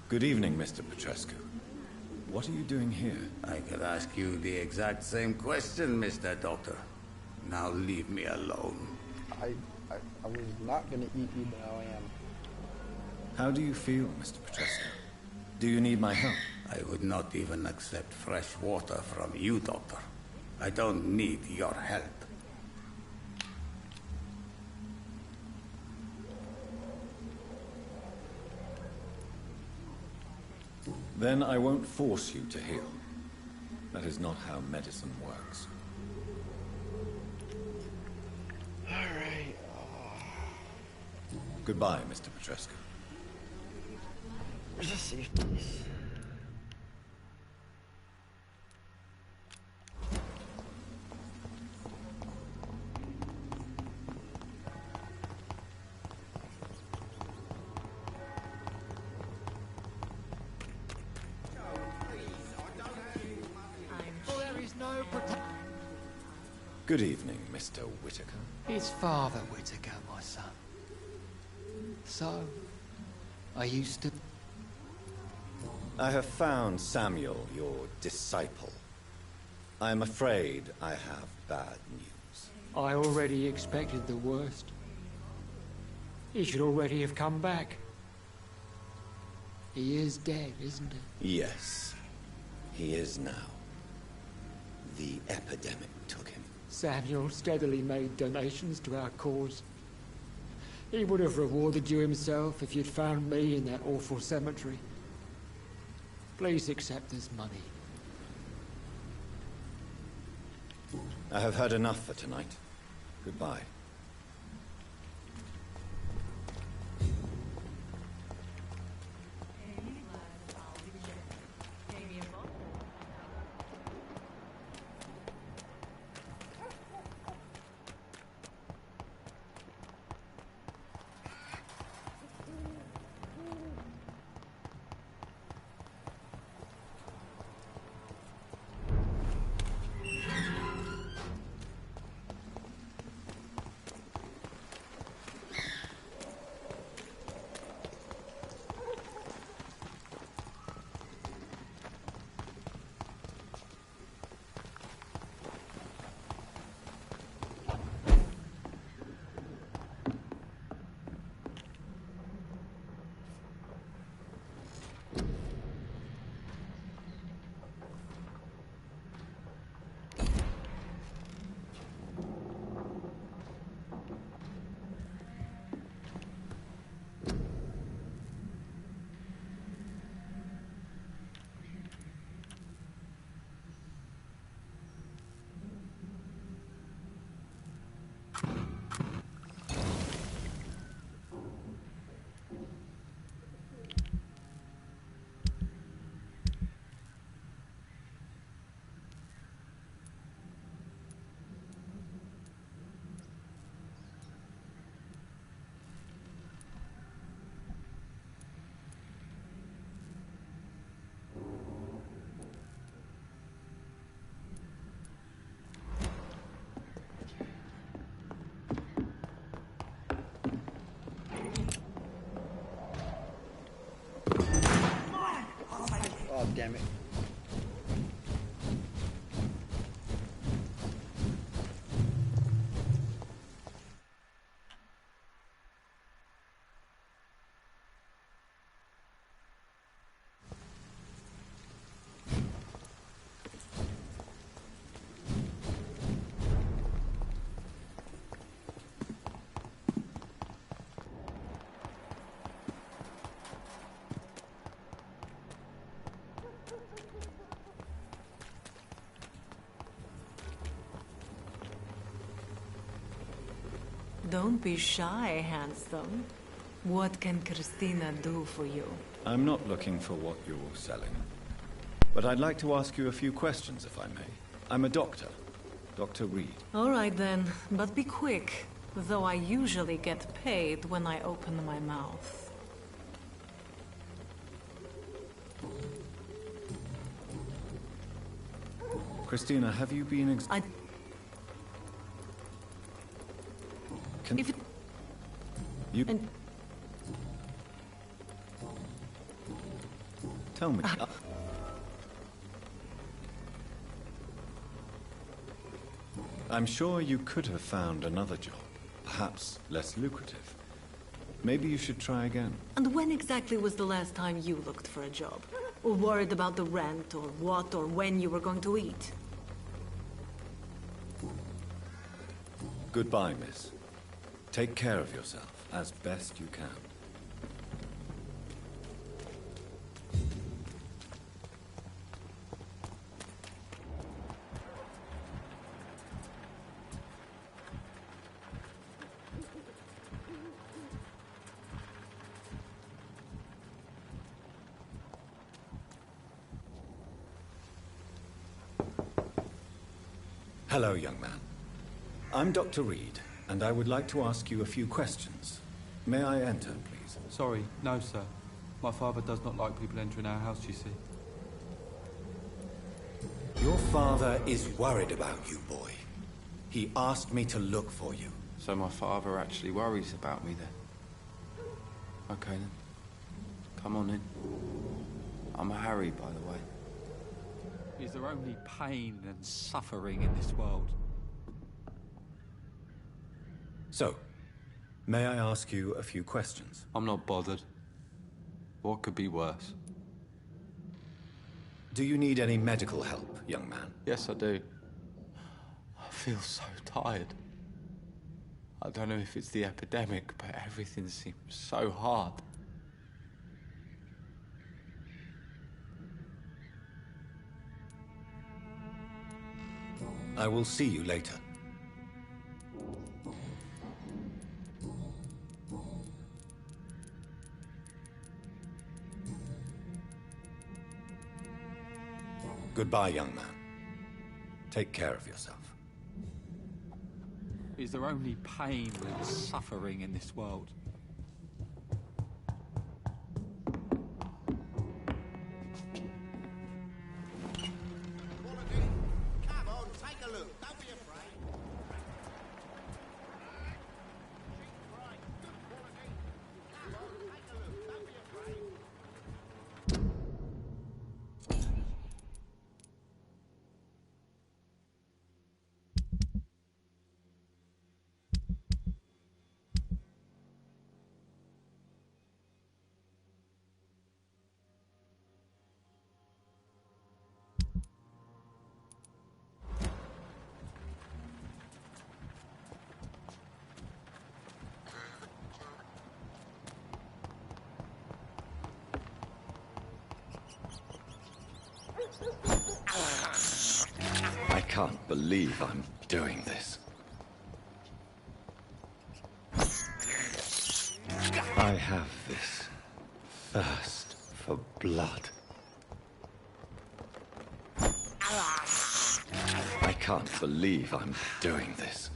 Good evening, Mr. Petrescu. What are you doing here? I could ask you the exact same question, Mr. Doctor. Now leave me alone. I was not gonna eat you, but now I am. How do you feel, Mr. Petrescu? Do you need my help? I would not even accept fresh water from you, Doctor. I don't need your help. Then I won't force you to heal. That is not how medicine works. Alright. Goodbye, Mr. Petrescu. Where's the safe place? Good evening, Mr. Whitaker. It's Father Whitaker, my son. So, are you still... I have found Samuel, your disciple. I am afraid I have bad news. I already expected the worst. He should already have come back. He is dead, isn't he? Yes, he is now. The epidemic took him. Samuel steadily made donations to our cause. He would have rewarded you himself if you'd found me in that awful cemetery. Please accept this money. I have heard enough for tonight. Goodbye. damn it. Don't be shy, handsome. What can Christina do for you? I'm not looking for what you're selling. But I'd like to ask you a few questions, if I may. I'm a doctor. Dr. Reed. All right then, but be quick. Though I usually get paid when I open my mouth. Christina, have you been If it... You... Tell me. I'm sure you could have found another job, perhaps less lucrative. Maybe you should try again. And when exactly was the last time you looked for a job? Or worried about the rent, or what, or when you were going to eat? Goodbye, miss. Take care of yourself as best you can. Hello, young man. I'm Dr. Reed, and I would like to ask you a few questions. May I enter, please? Sorry, no, sir. My father does not like people entering our house, you see. Your father is worried about you, boy. He asked me to look for you. So my father actually worries about me then? Okay then. Come on in. I'm Harry, by the way. Is there only pain and suffering in this world? So, may I ask you a few questions? I'm not bothered. What could be worse? Do you need any medical help, young man? Yes, I do. I feel so tired. I don't know if it's the epidemic, but everything seems so hard. I will see you later. Goodbye, young man. Take care of yourself. Is there only pain and suffering in this world? I can't believe I'm doing this. I have this thirst for blood. I can't believe I'm doing this.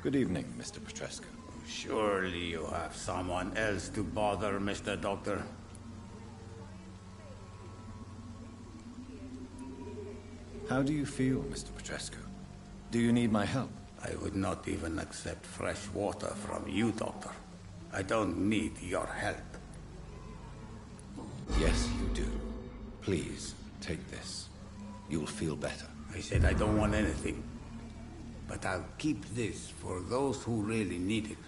Good evening, Mr. Petrescu. Surely you have someone else to bother, Mr. Doctor. How do you feel, Mr. Petrescu? Do you need my help? I would not even accept fresh water from you, Doctor. I don't need your help. Yes, you do. Please, take this. You'll feel better. I said I don't want anything. But I'll keep this for those who really need it.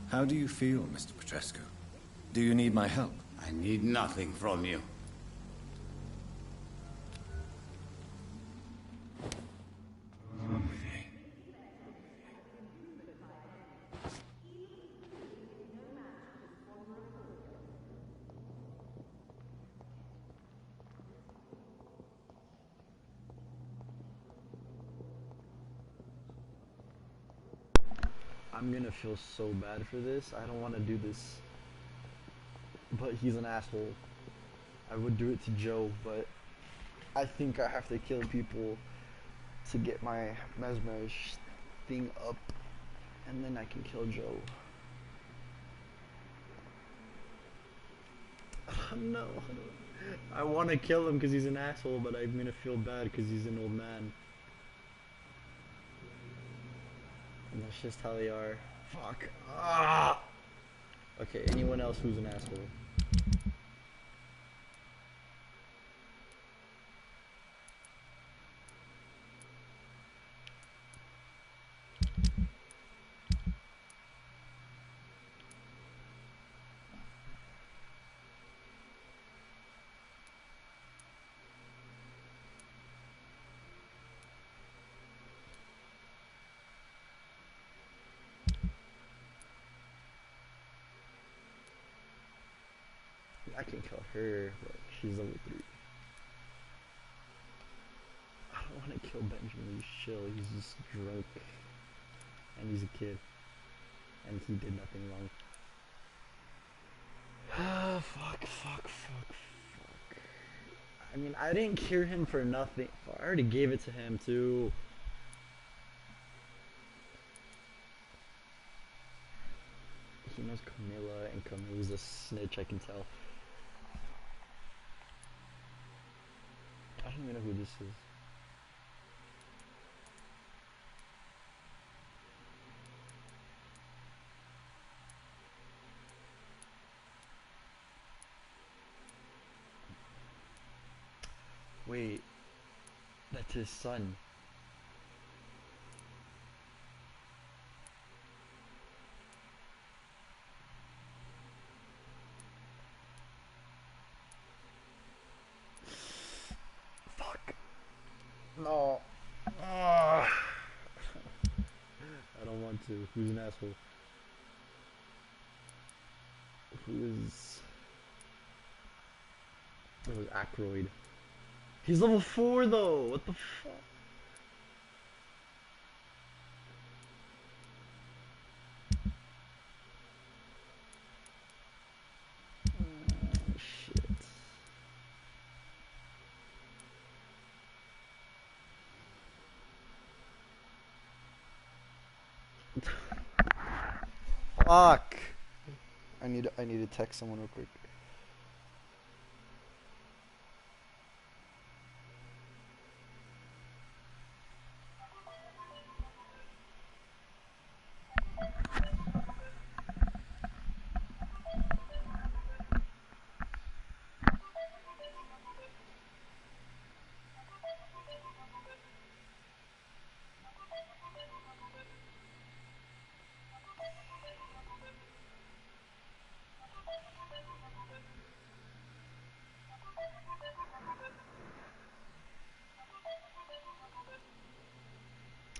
How do you feel, Mr. Petrescu? Do you need my help? I need nothing from you. I'm gonna feel so bad for this. I don't want to do this. But he's an asshole. I would do it to Joe, but I think I have to kill people to get my mesmerish thing up, and then I can kill Joe. No, I want to kill him because he's an asshole, but I'm gonna feel bad because he's an old man. And that's just how they are. Fuck. Ah! Okay, anyone else who's an asshole? I can kill her, but she's level 3. I don't want to kill Benjamin. He's chill. He's just drunk. And he's a kid. And he did nothing wrong. Fuck. I mean, I didn't cure him for nothing. I already gave it to him, too. He knows Camilla, and Camilla's a snitch, I can tell. I don't even know who this is. Wait, that's his son. Fuck. No. I don't want to. Who's an asshole? Who's... It was Ackroyd. He's level 4 though! What the fuck? Oh, shit. Fuck! I need to text someone real quick.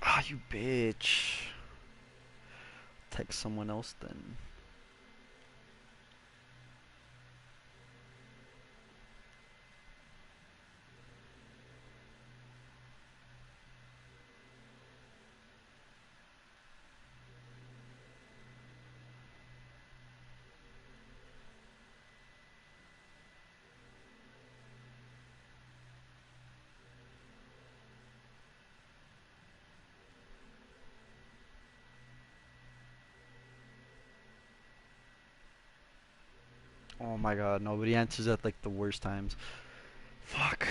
Ah, you bitch. Text someone else then. Oh my god, nobody answers at like the worst times. Fuck.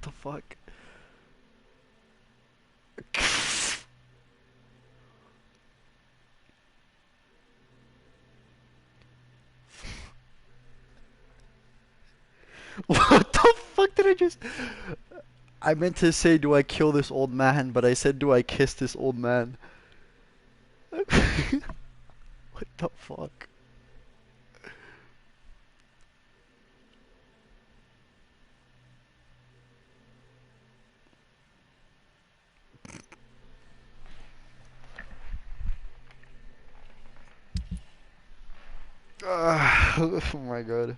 The fuck? What the fuck did I just... I meant to say, do I kill this old man, but I said, do I kiss this old man? What the fuck? Oh my god.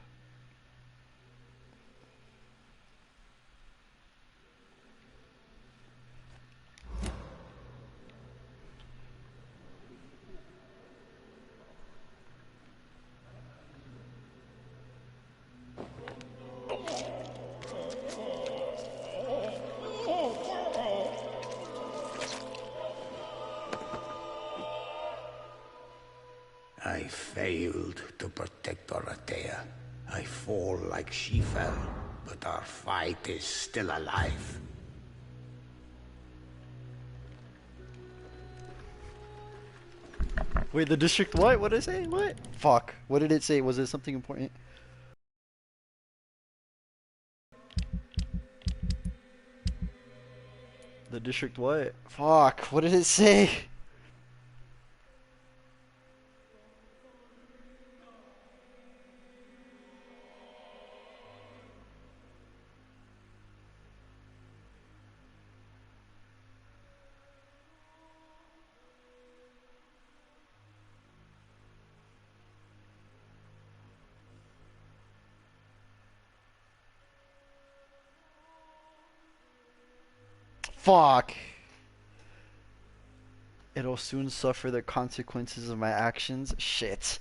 I failed to protect Dorothea. I fall like she fell, but our fight is still alive. Wait, the district what? What did it say? What? Fuck. What did it say? Was it something important? The district what? Fuck. What did it say? Fuck. It'll soon suffer the consequences of my actions. Shit.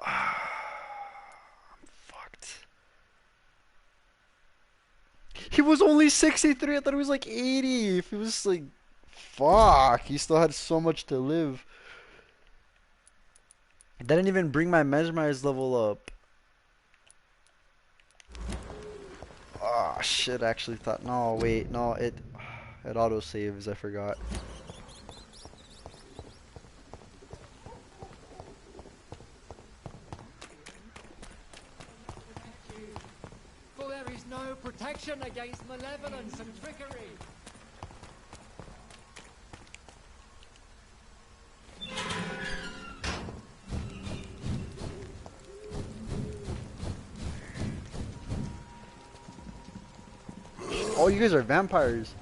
I'm fucked. He was only 63. I thought he was like 80. If he was like... Fuck. He still had so much to live. It didn't even bring my mesmerized level up. Oh shit, I actually thought, no wait, no, it auto saves, I forgot. For there is no protection against malevolence and trickery. Oh, you guys are vampires.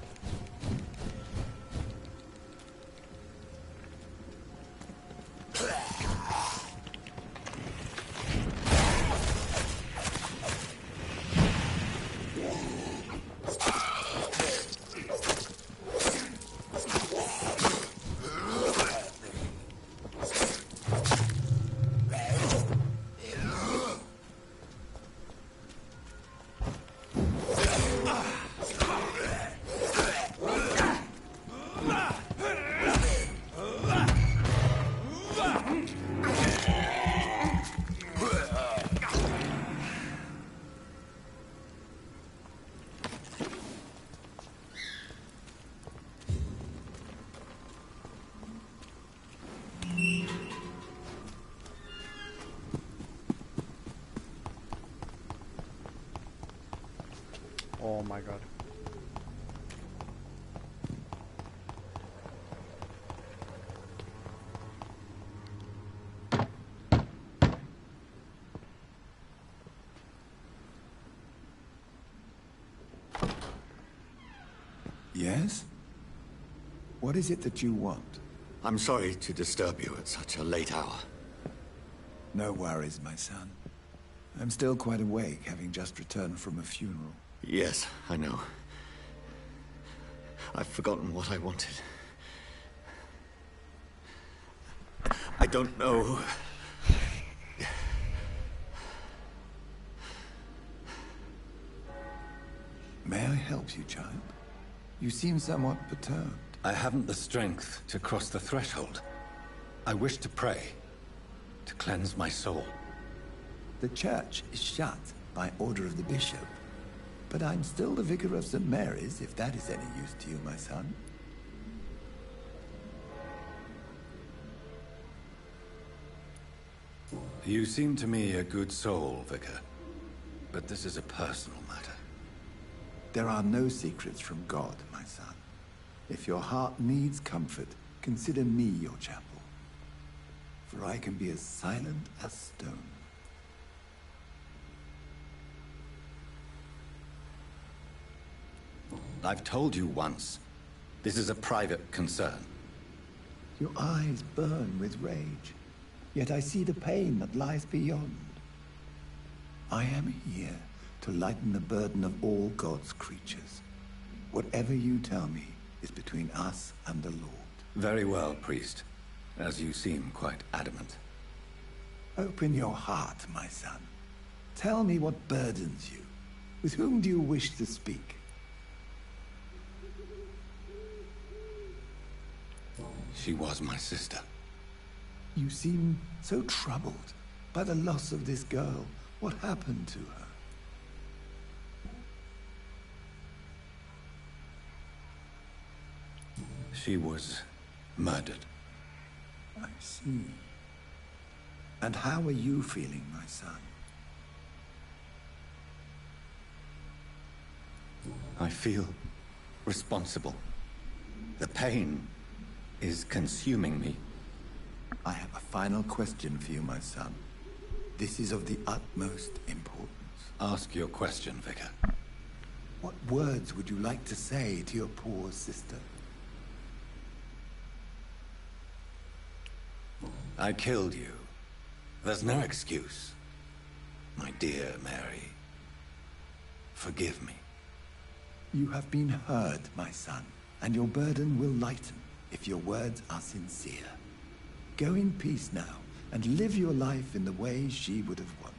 my god. Yes? What is it that you want? I'm sorry to disturb you at such a late hour. No worries, my son. I'm still quite awake, having just returned from a funeral. Yes, I know. I've forgotten what I wanted. I don't know. May I help you, child? You seem somewhat perturbed. I haven't the strength to cross the threshold. I wish to pray, to cleanse my soul. The church is shut by order of the bishop. But I'm still the vicar of St. Mary's, if that is any use to you, my son. You seem to me a good soul, Vicar. But this is a personal matter. There are no secrets from God, my son. If your heart needs comfort, consider me your chapel. For I can be as silent as stone. I've told you once. This is a private concern. Your eyes burn with rage, yet I see the pain that lies beyond. I am here to lighten the burden of all God's creatures. Whatever you tell me is between us and the Lord. Very well, priest. As you seem quite adamant. Open your heart, my son. Tell me what burdens you. With whom do you wish to speak? She was my sister. You seem so troubled by the loss of this girl. What happened to her? She was murdered. I see. And how are you feeling, my son? I feel responsible. The pain is consuming me. I have a final question for you, my son. This is of the utmost importance. Ask your question, Vicar. What words would you like to say to your poor sister? I killed you. There's no excuse. My dear Mary, forgive me. You have been heard, my son, and your burden will lighten if your words are sincere. Go in peace now, and live your life in the way she would have wanted.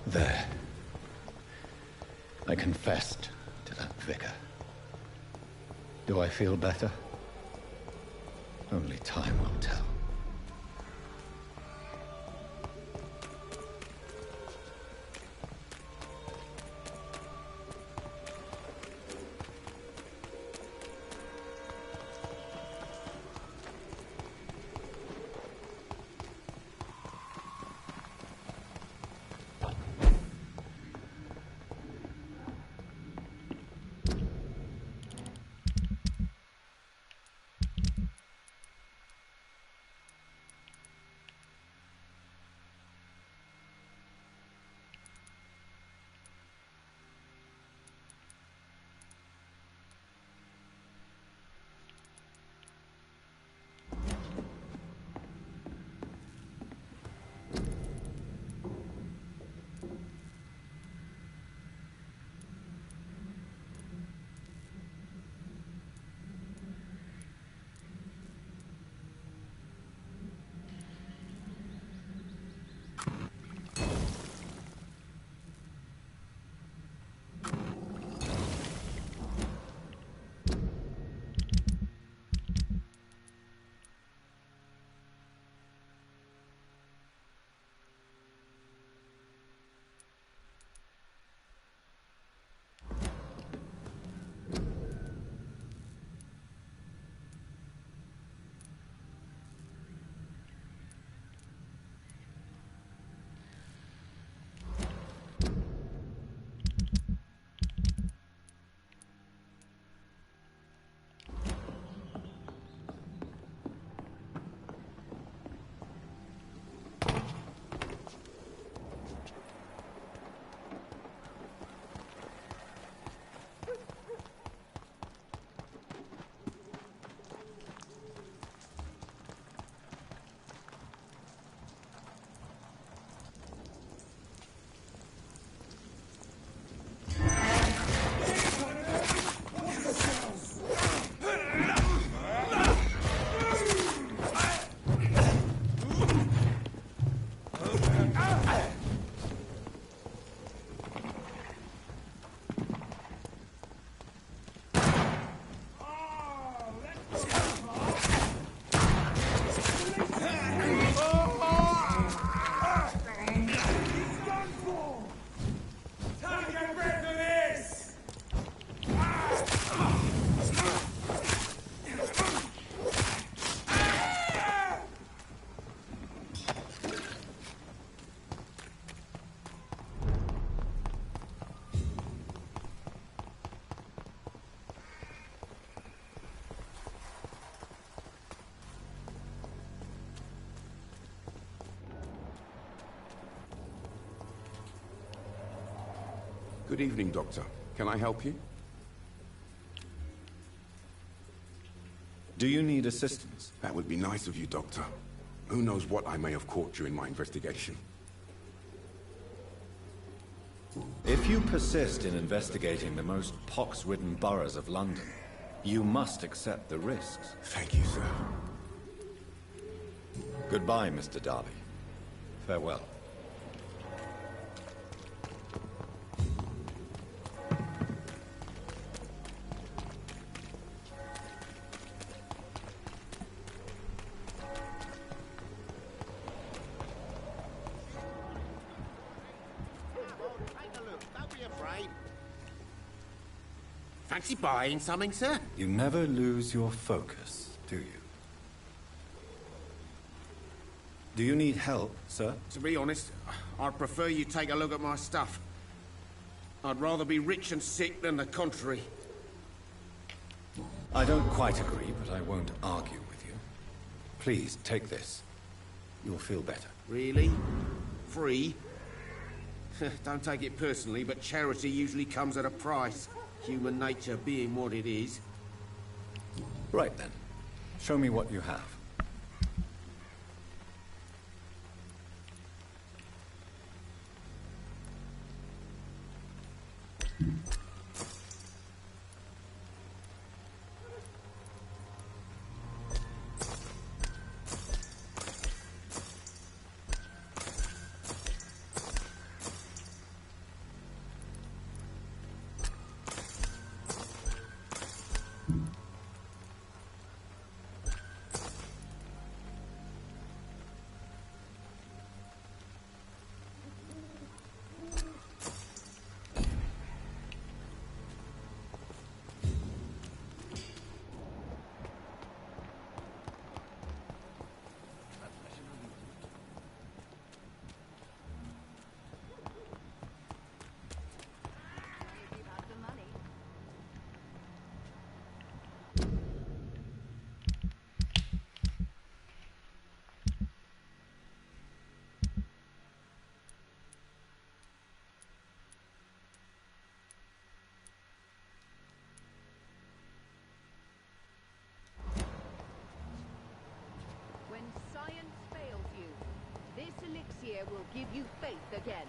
There. I confessed to that vicar. Do I feel better? Only time will tell. Good evening, Doctor. Can I help you? Do you need assistance? That would be nice of you, Doctor. Who knows what I may have caught during my investigation. If you persist in investigating the most pox-ridden boroughs of London, you must accept the risks. Thank you, sir. Goodbye, Mr. Darby. Farewell. Fancy buying something, sir? You never lose your focus, do you? Do you need help, sir? To be honest, I'd prefer you take a look at my stuff. I'd rather be rich and sick than the contrary. I don't quite agree, but I won't argue with you. Please, take this. You'll feel better. Really? Free? Don't take it personally, but charity usually comes at a price. Human nature being what it is. Right then. Show me what you have. Will give you faith again.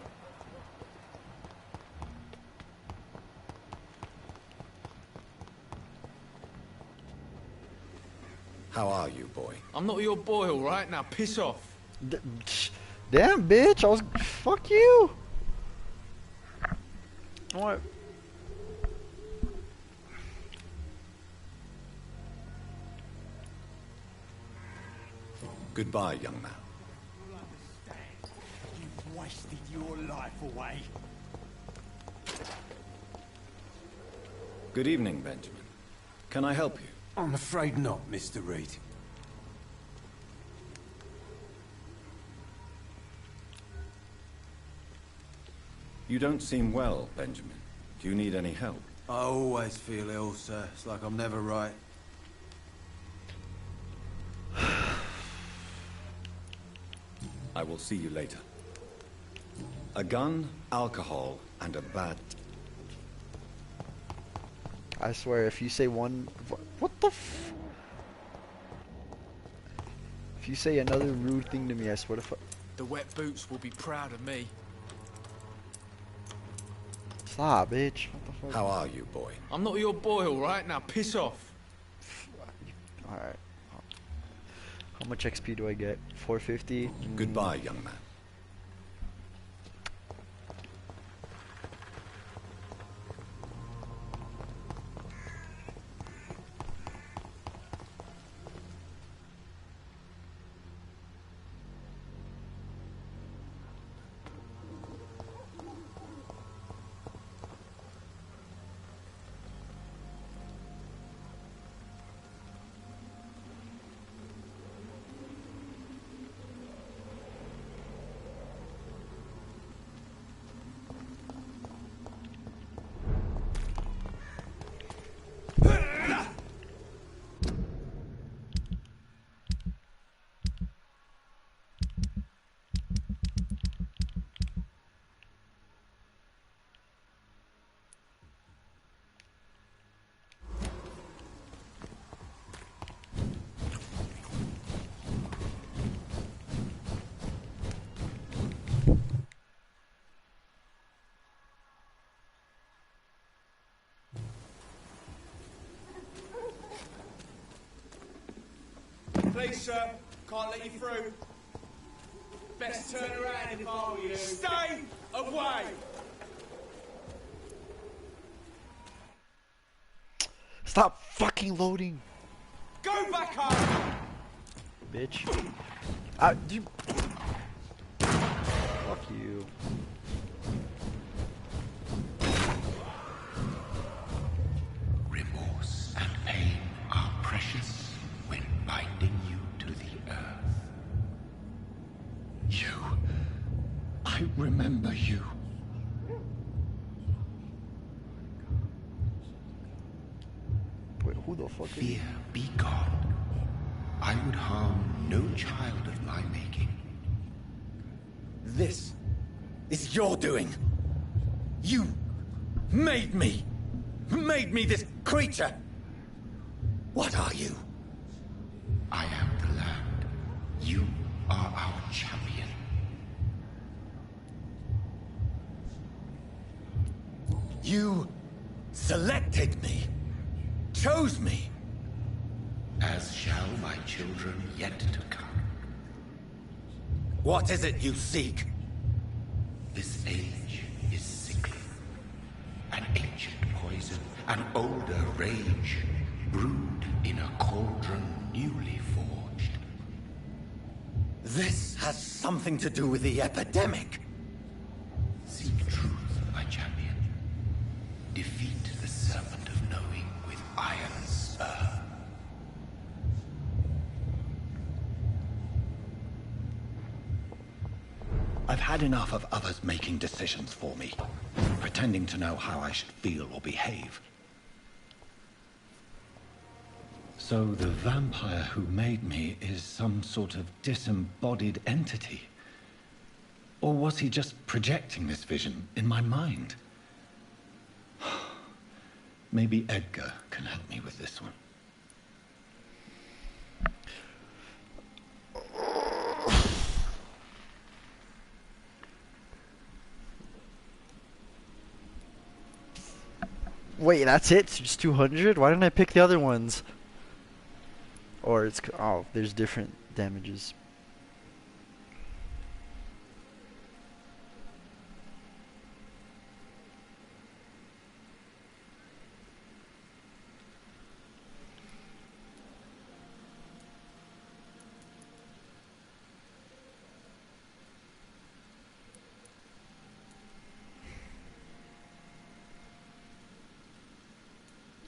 How are you, boy? I'm not your boy, all right? Now piss off. Damn, bitch! I was. Fuck you. What? Goodbye, young man. Wasted your life away. Good evening, Benjamin. Can I help you? I'm afraid not, Mr. Reed. You don't seem well, Benjamin. Do you need any help? I always feel ill, sir. It's like I'm never right. I will see you later. A gun, alcohol, and a bad... I swear, if you say one... What the f... If you say another rude thing to me, I swear to fuck... The wet boots will be proud of me. Stop, bitch. What the fuck? How are you, boy? I'm not your boy, all right? Now piss off. Alright. How much XP do I get? 450? Goodbye, young man. Please, sir. Can't let you through. Best turn around if I were you. Stay away! Stop fucking loading! Go back home! Bitch. Dude. Fuck you. Remorse and pain are precious when binding you to the earth. You. I remember you. Wait, who the fuck Fear, be gone. I would harm no child of my making. This is your doing. You made me this creature. What are you? I am the land. You are our champion. You selected me, chose me. As shall my children yet to come. What is it you seek? This age is sickly. An ancient poison, an older rage, brewed in a cauldron newly forged. This has something to do with the epidemic. Seek truth, my champion. Defeat the serpent of knowing with iron spur. I've had enough of others making decisions for me, pretending to know how I should feel or behave. So the vampire who made me is some sort of disembodied entity? Or was he just projecting this vision in my mind? Maybe Edgar can help me with this one. Wait, that's it? It's just 200? Why didn't I pick the other ones? Or it's... Oh, there's different damages.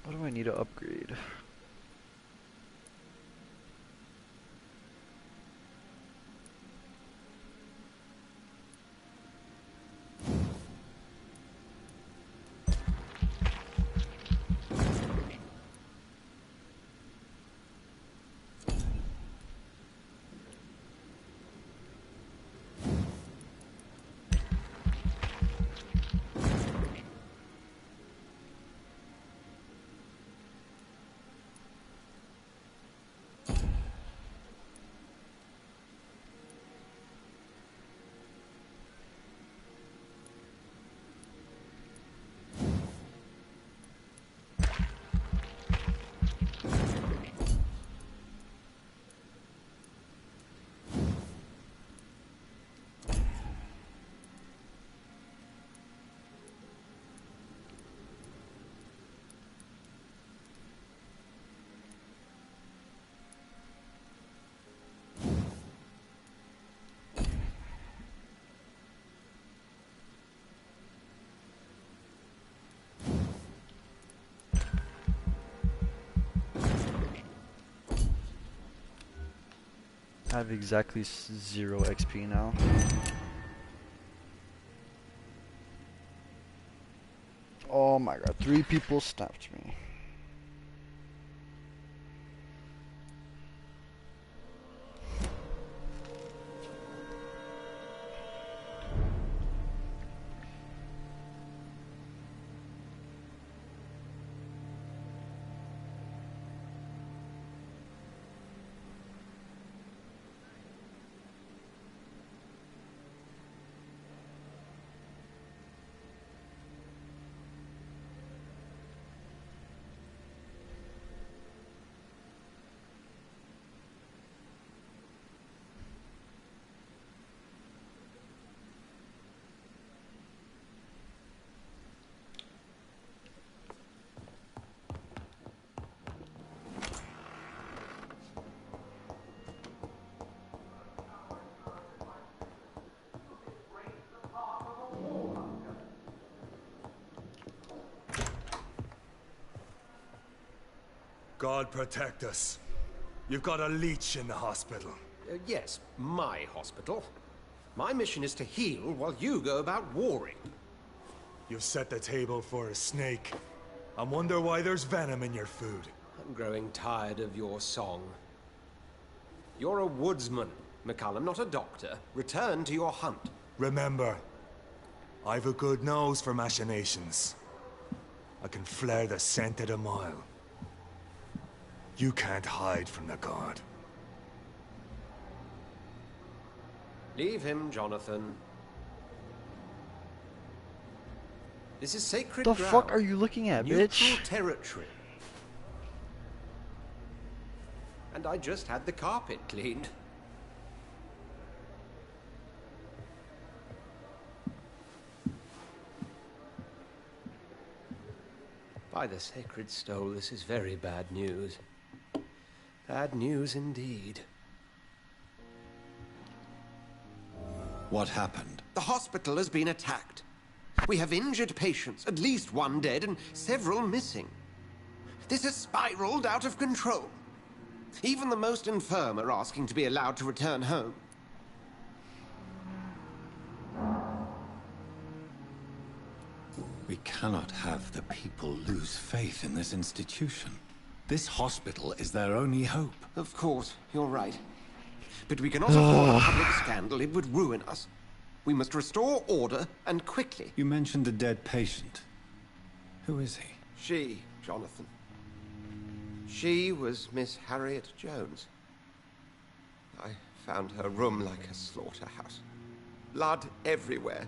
What do I need to upgrade? I have exactly 0 XP now. Oh my god, 3 people snapped me. God protect us. You've got a leech in the hospital. Yes, my hospital. My mission is to heal while you go about warring. You've set the table for a snake. I wonder why there's venom in your food. I'm growing tired of your song. You're a woodsman, McCullum, not a doctor. Return to your hunt. Remember, I've a good nose for machinations. I can flare the scent at a mile. You can't hide from the god. Leave him, Jonathan. This is sacred The ground. fuck are you looking at, Neutral bitch? territory. And I just had the carpet cleaned. By the sacred stole, this is very bad news. Bad news indeed. What happened? The hospital has been attacked. We have injured patients, at least one dead and several missing. This has spiraled out of control. Even the most infirm are asking to be allowed to return home. We cannot have the people lose faith in this institution. This hospital is their only hope. Of course, you're right. But we cannot afford a public scandal. It would ruin us. We must restore order, and quickly. You mentioned a dead patient. Who is he? She, Jonathan. She was Miss Harriet Jones. I found her room like a slaughterhouse. Blood everywhere.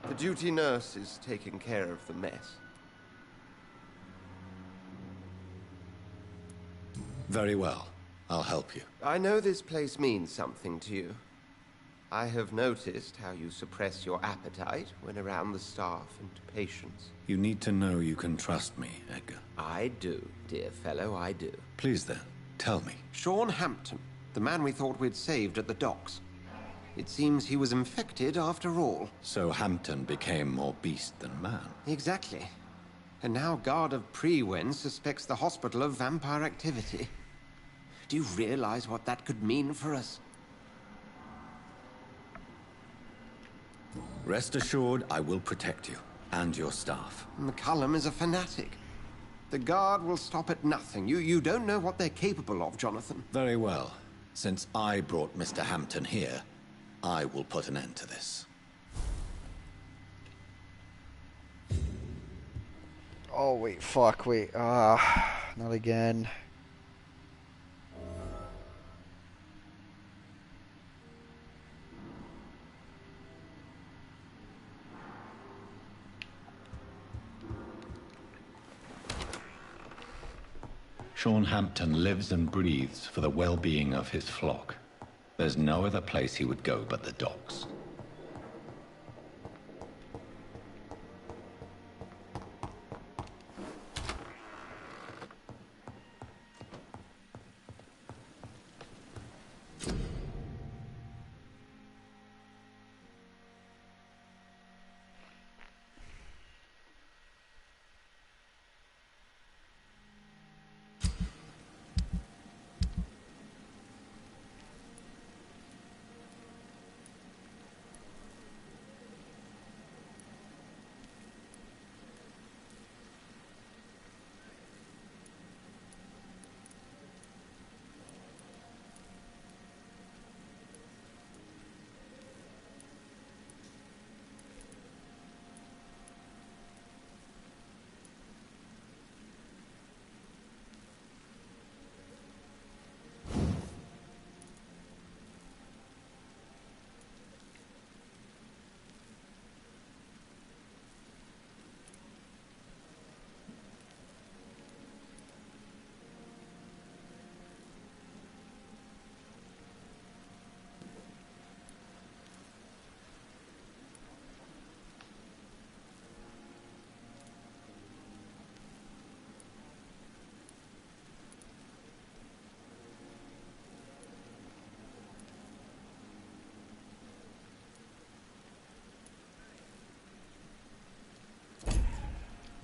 The duty nurse is taking care of the mess. Very well. I'll help you. I know this place means something to you. I have noticed how you suppress your appetite when around the staff and patients. You need to know you can trust me, Edgar. I do, dear fellow, I do. Please then, tell me. Sean Hampton, the man we thought we'd saved at the docks. It seems he was infected after all. So Hampton became more beast than man. Exactly. And now Guard of Prewen suspects the hospital of vampire activity. Do you realize what that could mean for us? Rest assured, I will protect you, and your staff. McCullum is a fanatic. The Guard will stop at nothing. You don't know what they're capable of, Jonathan. Very well. Since I brought Mr. Hampton here, I will put an end to this. Oh, wait, fuck, wait. Not again. Sean Hampton lives and breathes for the well-being of his flock. There's no other place he would go but the docks.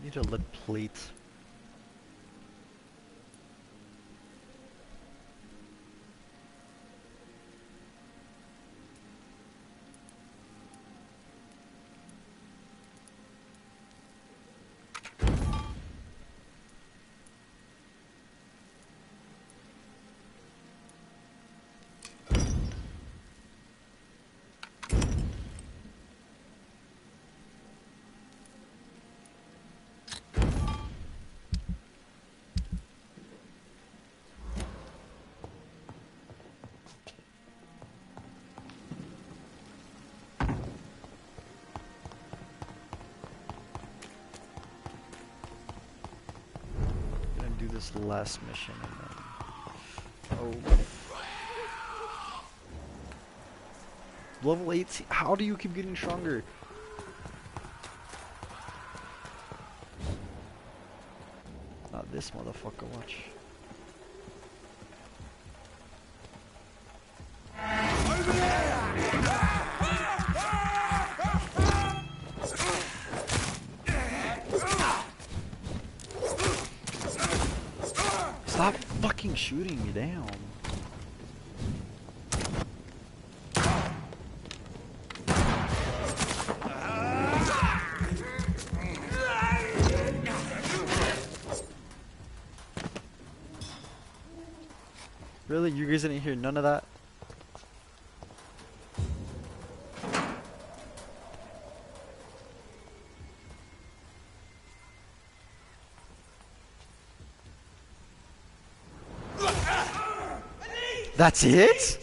Need a lead plate. this last mission and then... Oh. Level 18. How do you keep getting stronger? Not this motherfucker, watch. Stop fucking shooting me down. Really? You guys didn't hear none of that? That's it?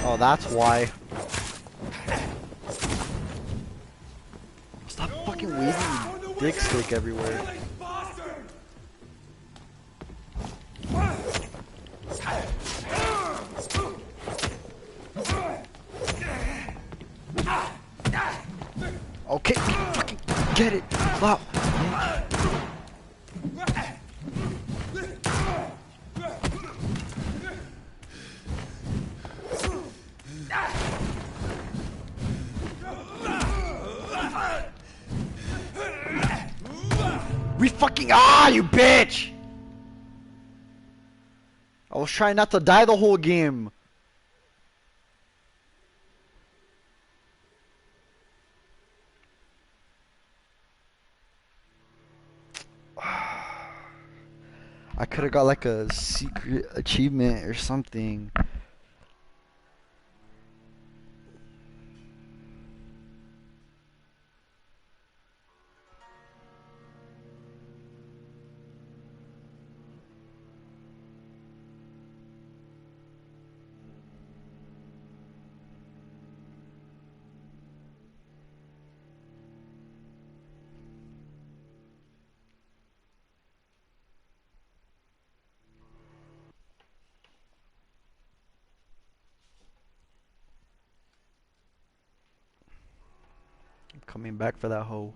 Oh, that's why. Stop fucking waving your dick stick everywhere. Okay, fucking get it. Stop. We fucking you bitch! I was trying not to die the whole game. I could have got like a secret achievement or something. I'm coming back for that hoe.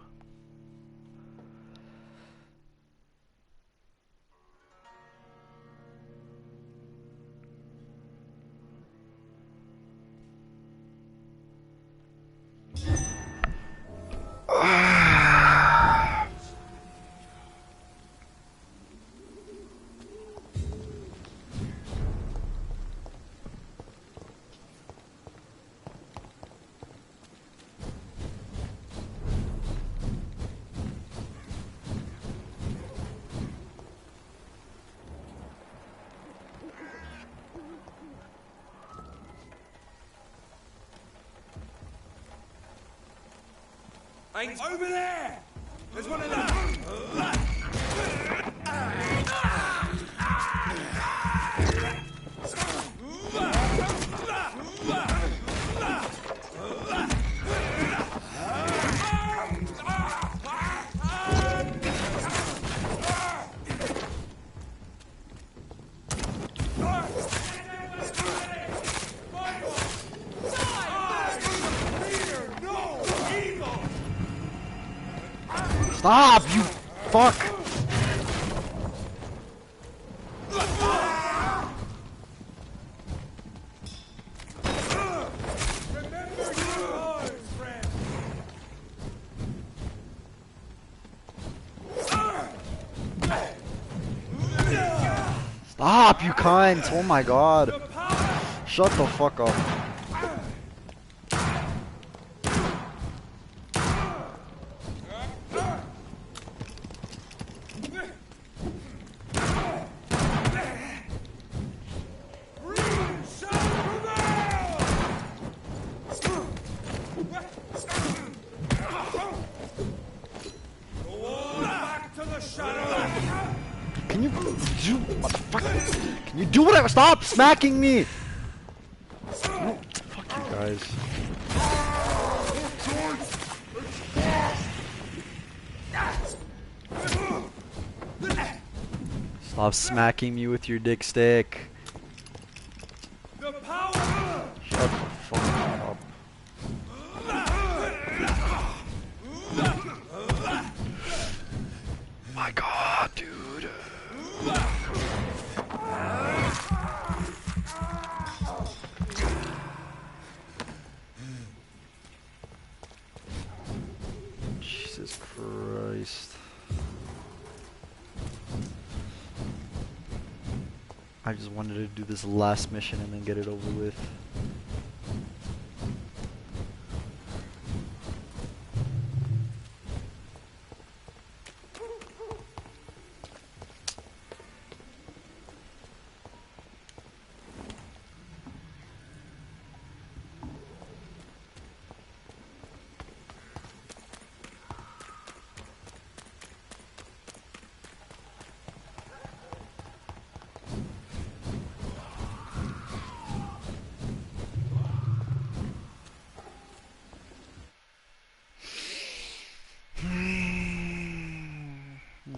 Over there! There's one of them! Stop, you fuck! Stop, you cunt! Oh my god. Shut the fuck up. Can you do what the fuck? Can you do whatever? Stop smacking me! No, fuck you guys. Stop smacking me with your dick stick. The power! Shut the fuck up. My god, dude. Jesus Christ. I just wanted to do this last mission and then get it over with.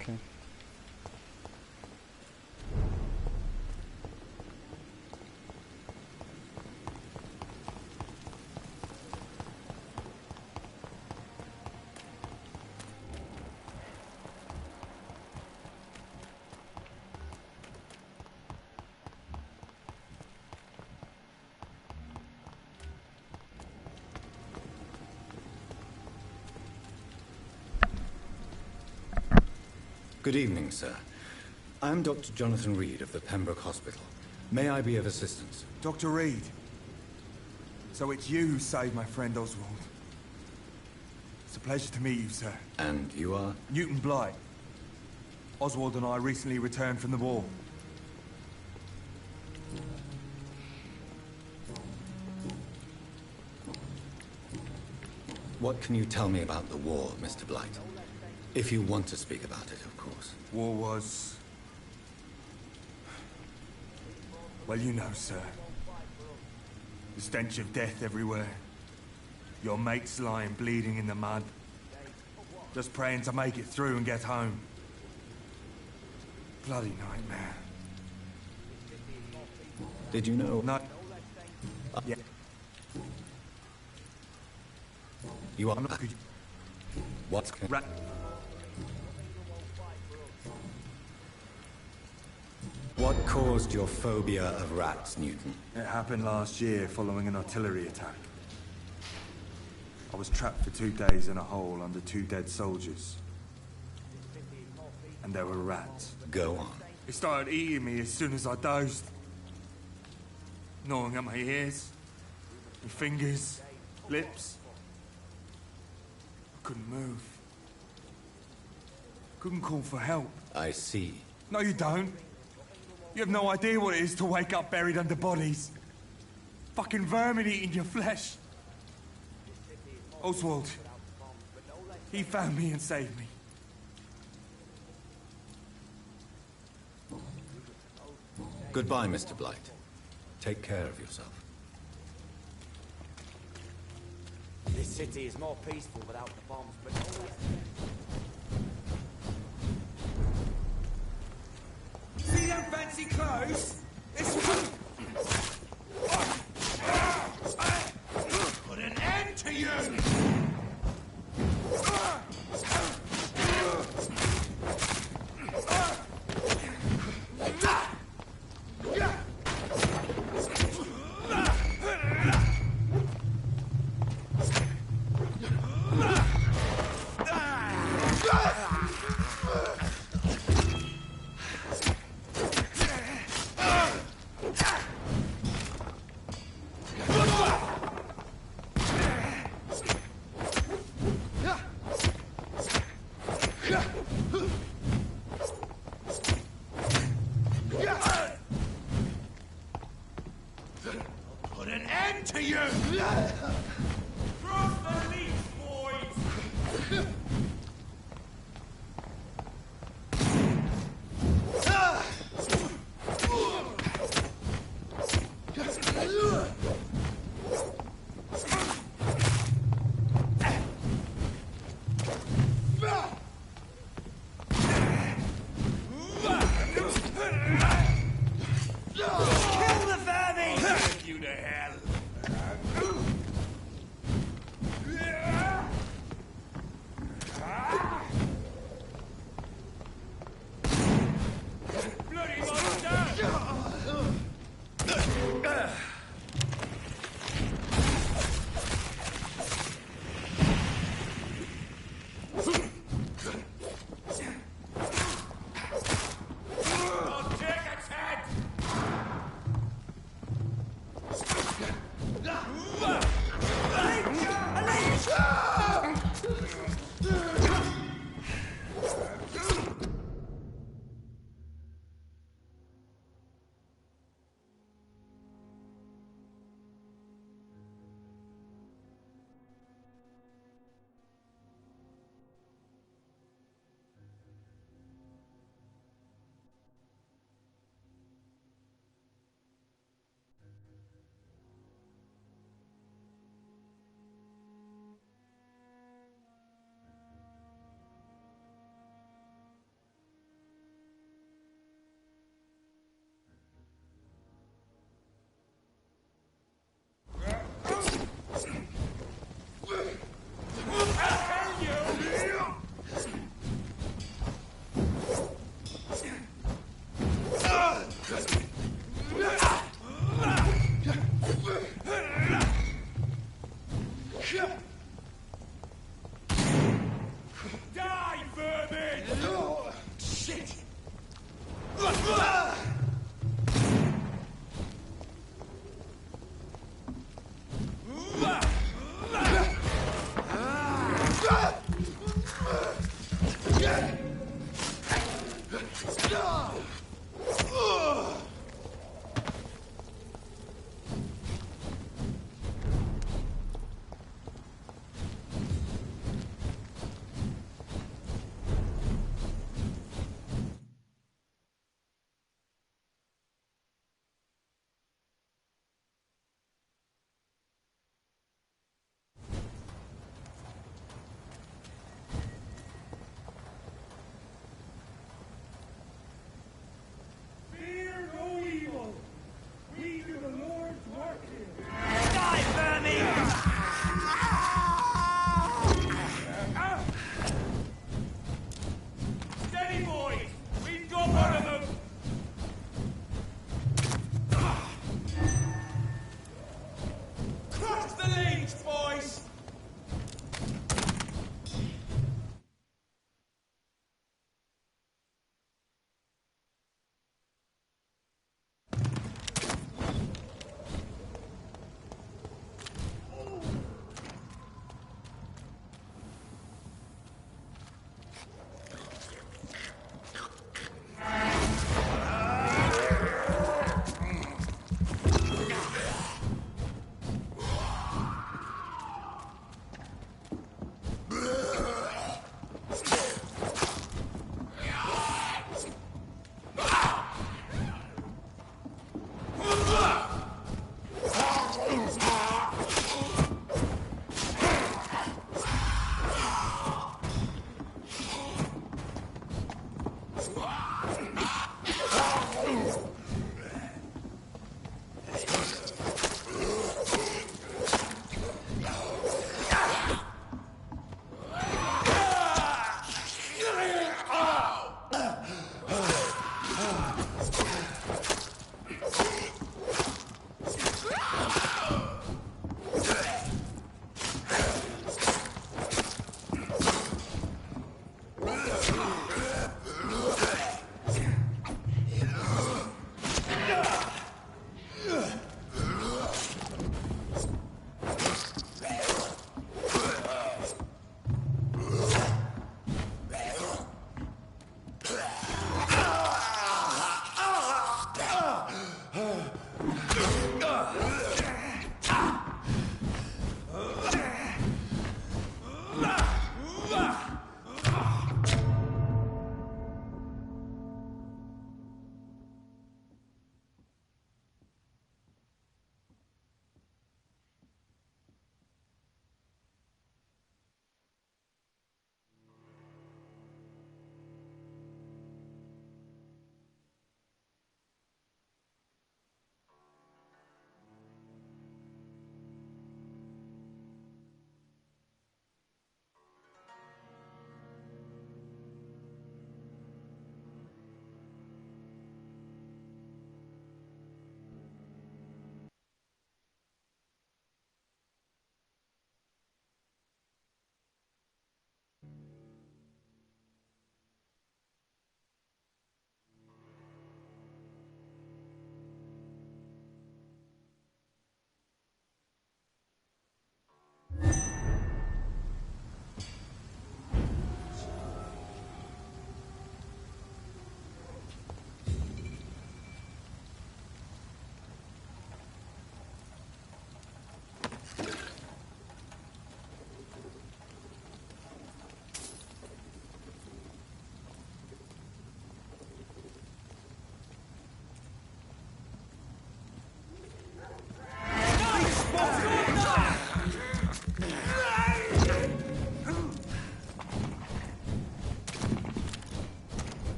Okay. Good evening, sir. I'm Dr. Jonathan Reed of the Pembroke Hospital. May I be of assistance? Dr. Reed. So it's you who saved my friend Oswald. It's a pleasure to meet you, sir. And you are? Newton Blight. Oswald and I recently returned from the war. What can you tell me about the war, Mr. Blight? If you want to speak about it, of course. War was... well, you know, sir. The stench of death everywhere. Your mates lying bleeding in the mud. Just praying to make it through and get home. Bloody nightmare. Did you know? No. Yeah. You are... not... What's... What caused your phobia of rats, Newton? It happened last year following an artillery attack. I was trapped for 2 days in a hole under 2 dead soldiers. And there were rats. Go on. They started eating me as soon as I dozed. Gnawing at my ears, my fingers, lips. I couldn't move. Couldn't call for help. I see. No, you don't. You have no idea what it is to wake up buried under bodies. Fucking vermin eating your flesh. Oswald. He found me and saved me. Goodbye, Mr. Blight. Take care of yourself. This city is more peaceful without the bombs, but see them fancy clothes? Put an end to you! Put an end to you! Cross the leash, boys! to hell! Bloody monster! I'll take its head!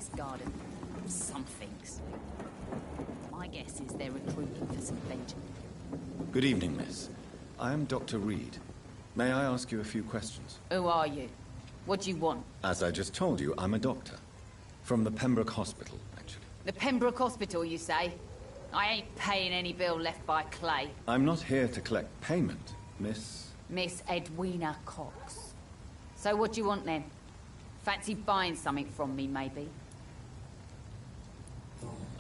this garden. Some things. My guess is they're recruiting for some vengeance. Good evening, miss. I am Dr. Reed. May I ask you a few questions? Who are you? What do you want? As I just told you, I'm a doctor. From the Pembroke Hospital, actually. The Pembroke Hospital, you say? I ain't paying any bill left by Clay. I'm not here to collect payment, Miss... Miss Edwina Cox. So what do you want then? Fancy buying something from me, maybe?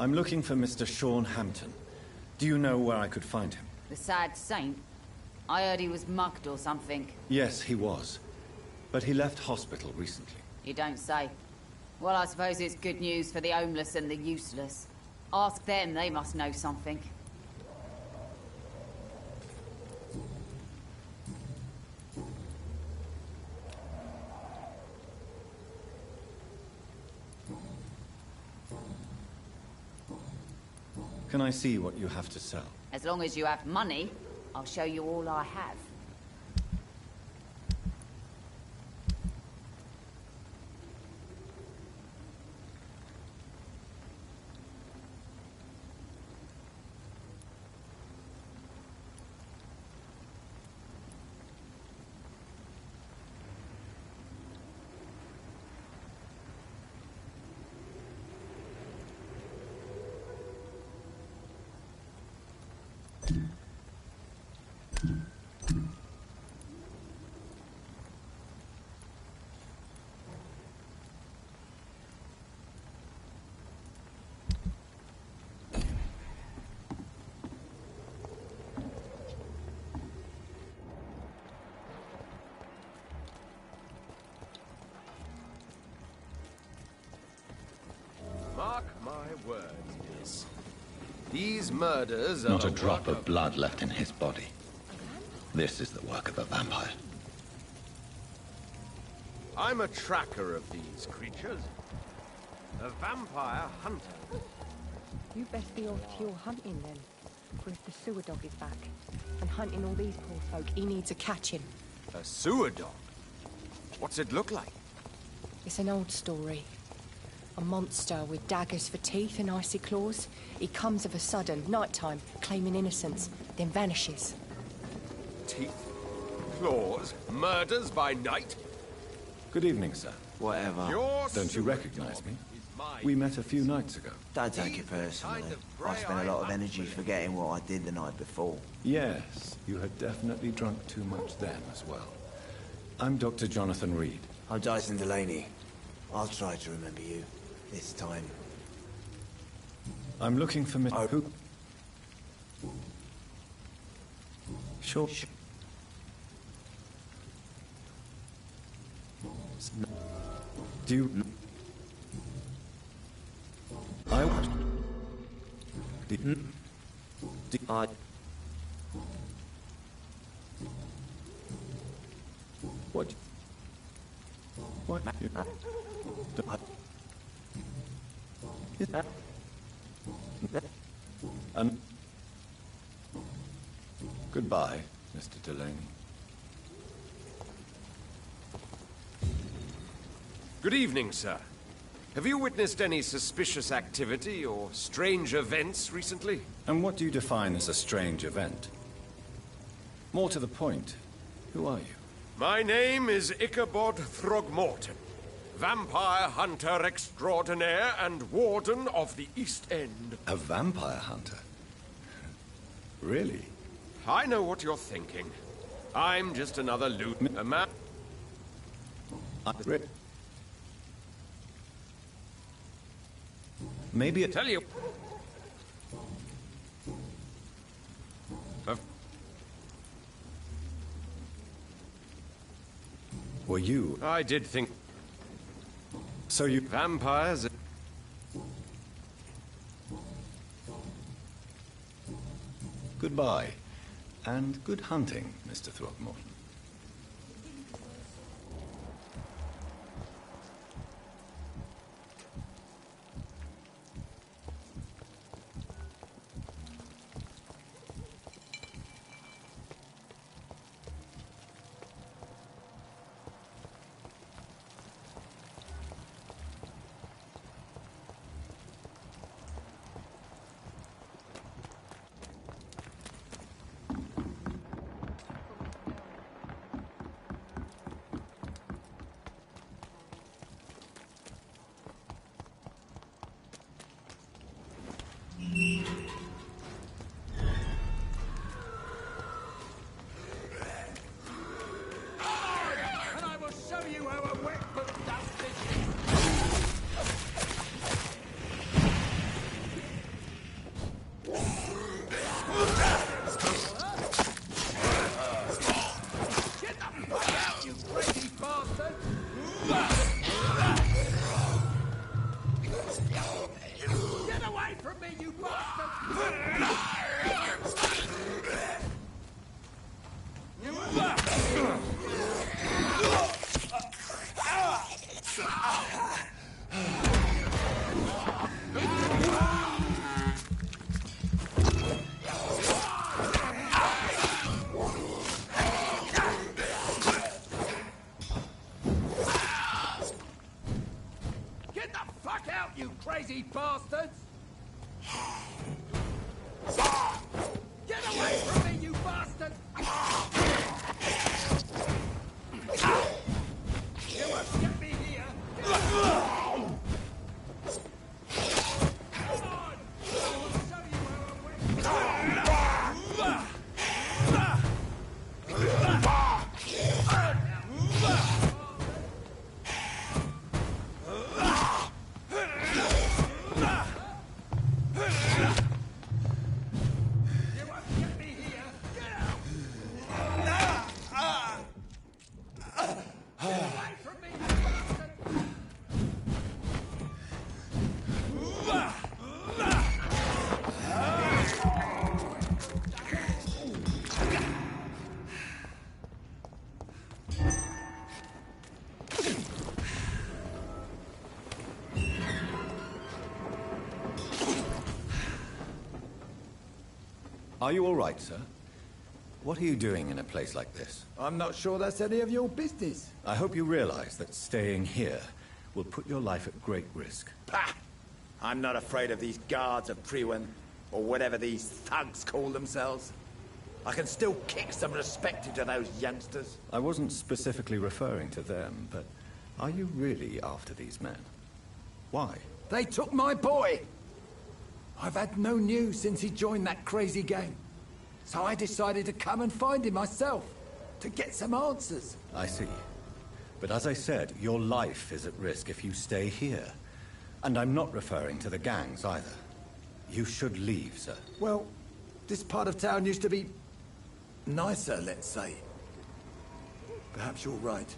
I'm looking for Mr. Sean Hampton. Do you know where I could find him? The sad saint? I heard he was mugged or something. Yes, he was. But he left hospital recently. You don't say. Well, I suppose it's good news for the homeless and the useless. Ask them, they must know something. Can I see what you have to sell? As long as you have money, I'll show you all I have. Mark my words, miss. These murders are Not a drop of blood left in his body. This is the work of a vampire. I'm a tracker of these creatures. A vampire hunter. You best be off to your hunting then. For if the sewer dog is back and hunting all these poor folk, he needs a catching. A sewer dog? What's it look like? It's an old story. A monster with daggers for teeth and icy claws. He comes of a sudden, nighttime, claiming innocence, then vanishes. Teeth, claws, murders by night? Good evening, sir. Whatever. Don't you recognize me? We met a few nights ago. Don't take it personally. I spent a lot of energy forgetting what I did the night before. Yes, you had definitely drunk too much then as well. I'm Dr. Jonathan Reed. I'm Dyson Delaney. I'll try to remember you. This time. I'm looking for Miss... Who? Sure. Do you... I... I... What? What? Goodbye, Mr. Delaney. Good evening, sir. Have you witnessed any suspicious activity or strange events recently? And what do you define as a strange event? More to the point, who are you? My name is Ichabod Throgmorton, vampire hunter extraordinaire and warden of the East End. A vampire hunter? Really? I know what you're thinking. I'm just another loot... a man... Maybe tell you... Were you... I did think... So you... Vampires... Goodbye. And good hunting, Mr. Throgmorton. out, you crazy bastards! Get away from me, you bastard! You won't get me here! Come on! I'll show you where Are you all right, sir? What are you doing in a place like this? I'm not sure that's any of your business. I hope you realize that staying here will put your life at great risk. Pah! I'm not afraid of these guards of Priwen, or whatever these thugs call themselves. I can still kick some respect into those youngsters. I wasn't specifically referring to them, but are you really after these men? Why? They took my boy! I've had no news since he joined that crazy gang. So I decided to come and find him myself, to get some answers. I see. But as I said, your life is at risk if you stay here. And I'm not referring to the gangs either. You should leave, sir. Well, this part of town used to be nicer, let's say. Perhaps you're right.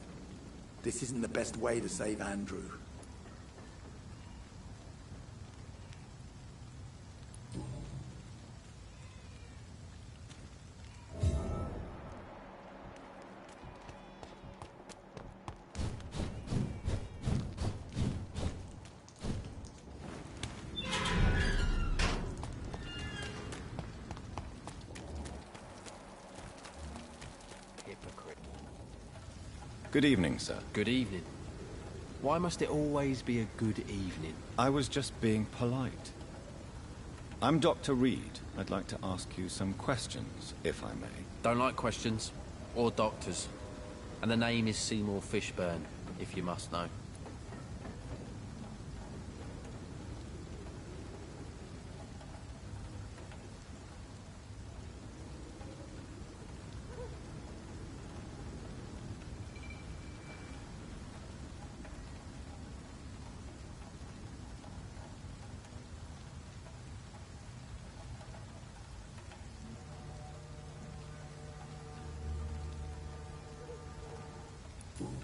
This isn't the best way to save Andrew. Good evening, sir. Good evening. Why must it always be a good evening? I was just being polite. I'm Dr. Reed. I'd like to ask you some questions, if I may. Don't like questions. Or doctors. And the name is Seymour Fishburne, if you must know.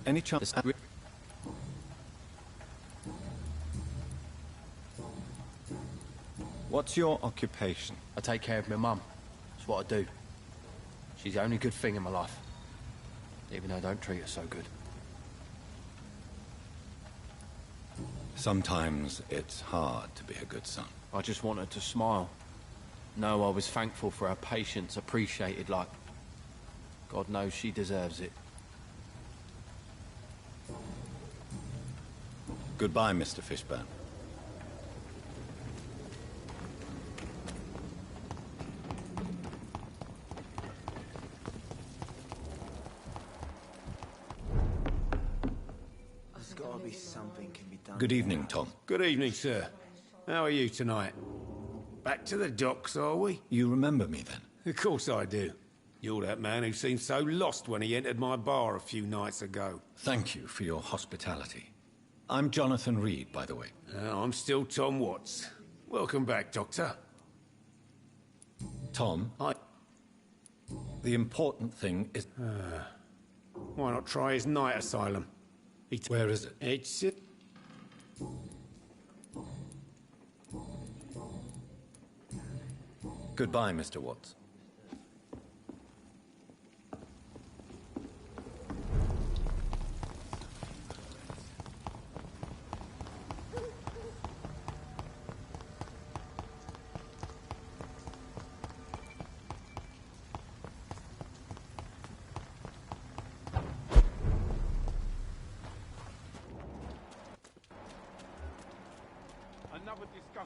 Any chance... What's your occupation? I take care of my mum. That's what I do. She's the only good thing in my life. Even though I don't treat her so good. Sometimes it's hard to be a good son. I just want her to smile. No, I was thankful for her patience, appreciated like... God knows she deserves it. Goodbye, Mr. Fishburne. There's gotta be something can be done. Good evening, Tom. Good evening, sir. How are you tonight? Back to the docks, are we? You remember me then? Of course I do. You're that man who seemed so lost when he entered my bar a few nights ago. Thank you for your hospitality. I'm Jonathan Reed, by the way. I'm still Tom Watts. Welcome back, Doctor. Tom, the important thing is... Why not try his night asylum? Where is it? It's... Goodbye, Mr. Watts.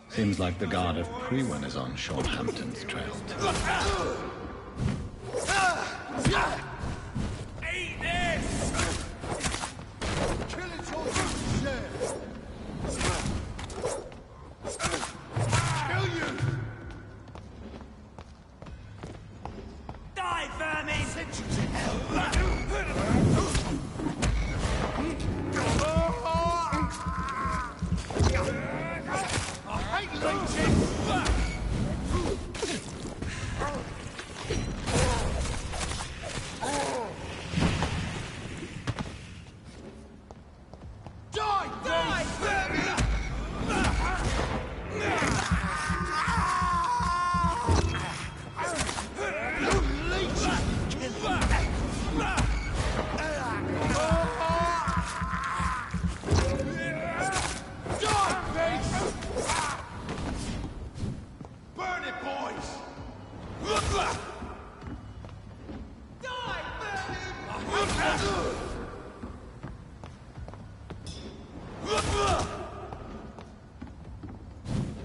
Seems like the guard of Priwen is on Sean Hampton's trail too. Eat this! Kill it all you share! Kill you! Die, vermin! Send you to hell! I hate leeches!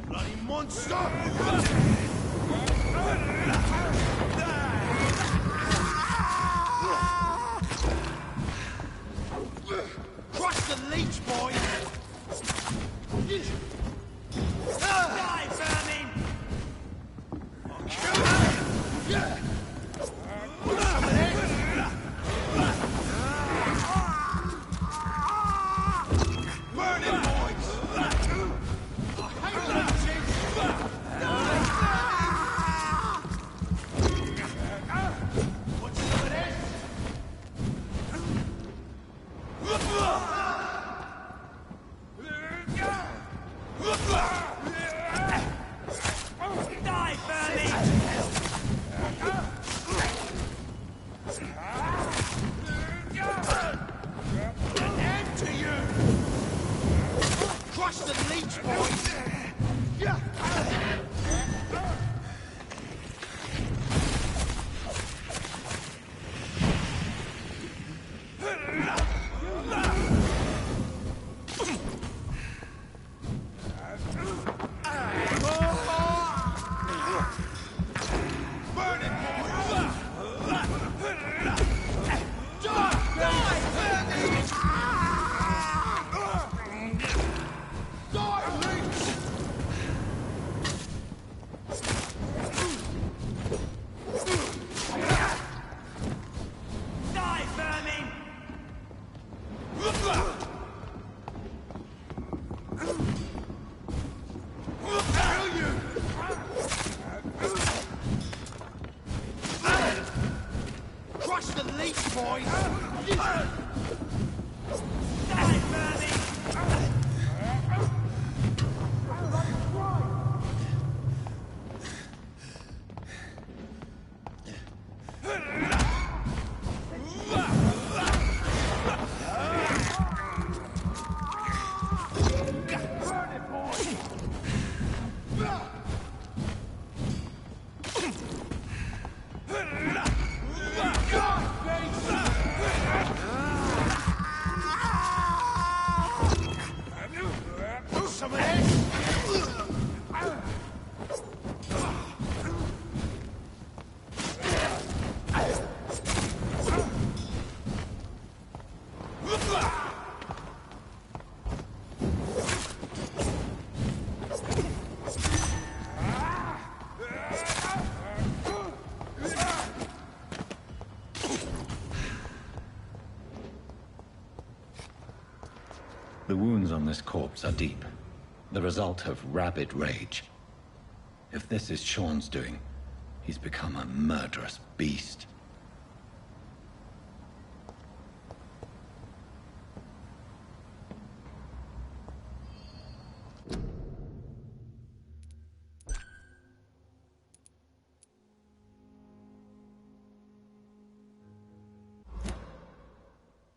Bloody monster! Crush the leech, boy! Die, vermin! I'll kill you! Burn it, boys! I hate leeches! What's some of this? Die, vermin! An end to you! Crush the leech, boys! Burn it, boys! Die, vermin! Kill you! Crush the leech, boys! Die, vermin! Burn it, boys! Some of this! The wounds on this corpse are deep, the result of rabid rage. If this is Sean's doing, he's become a murderous beast.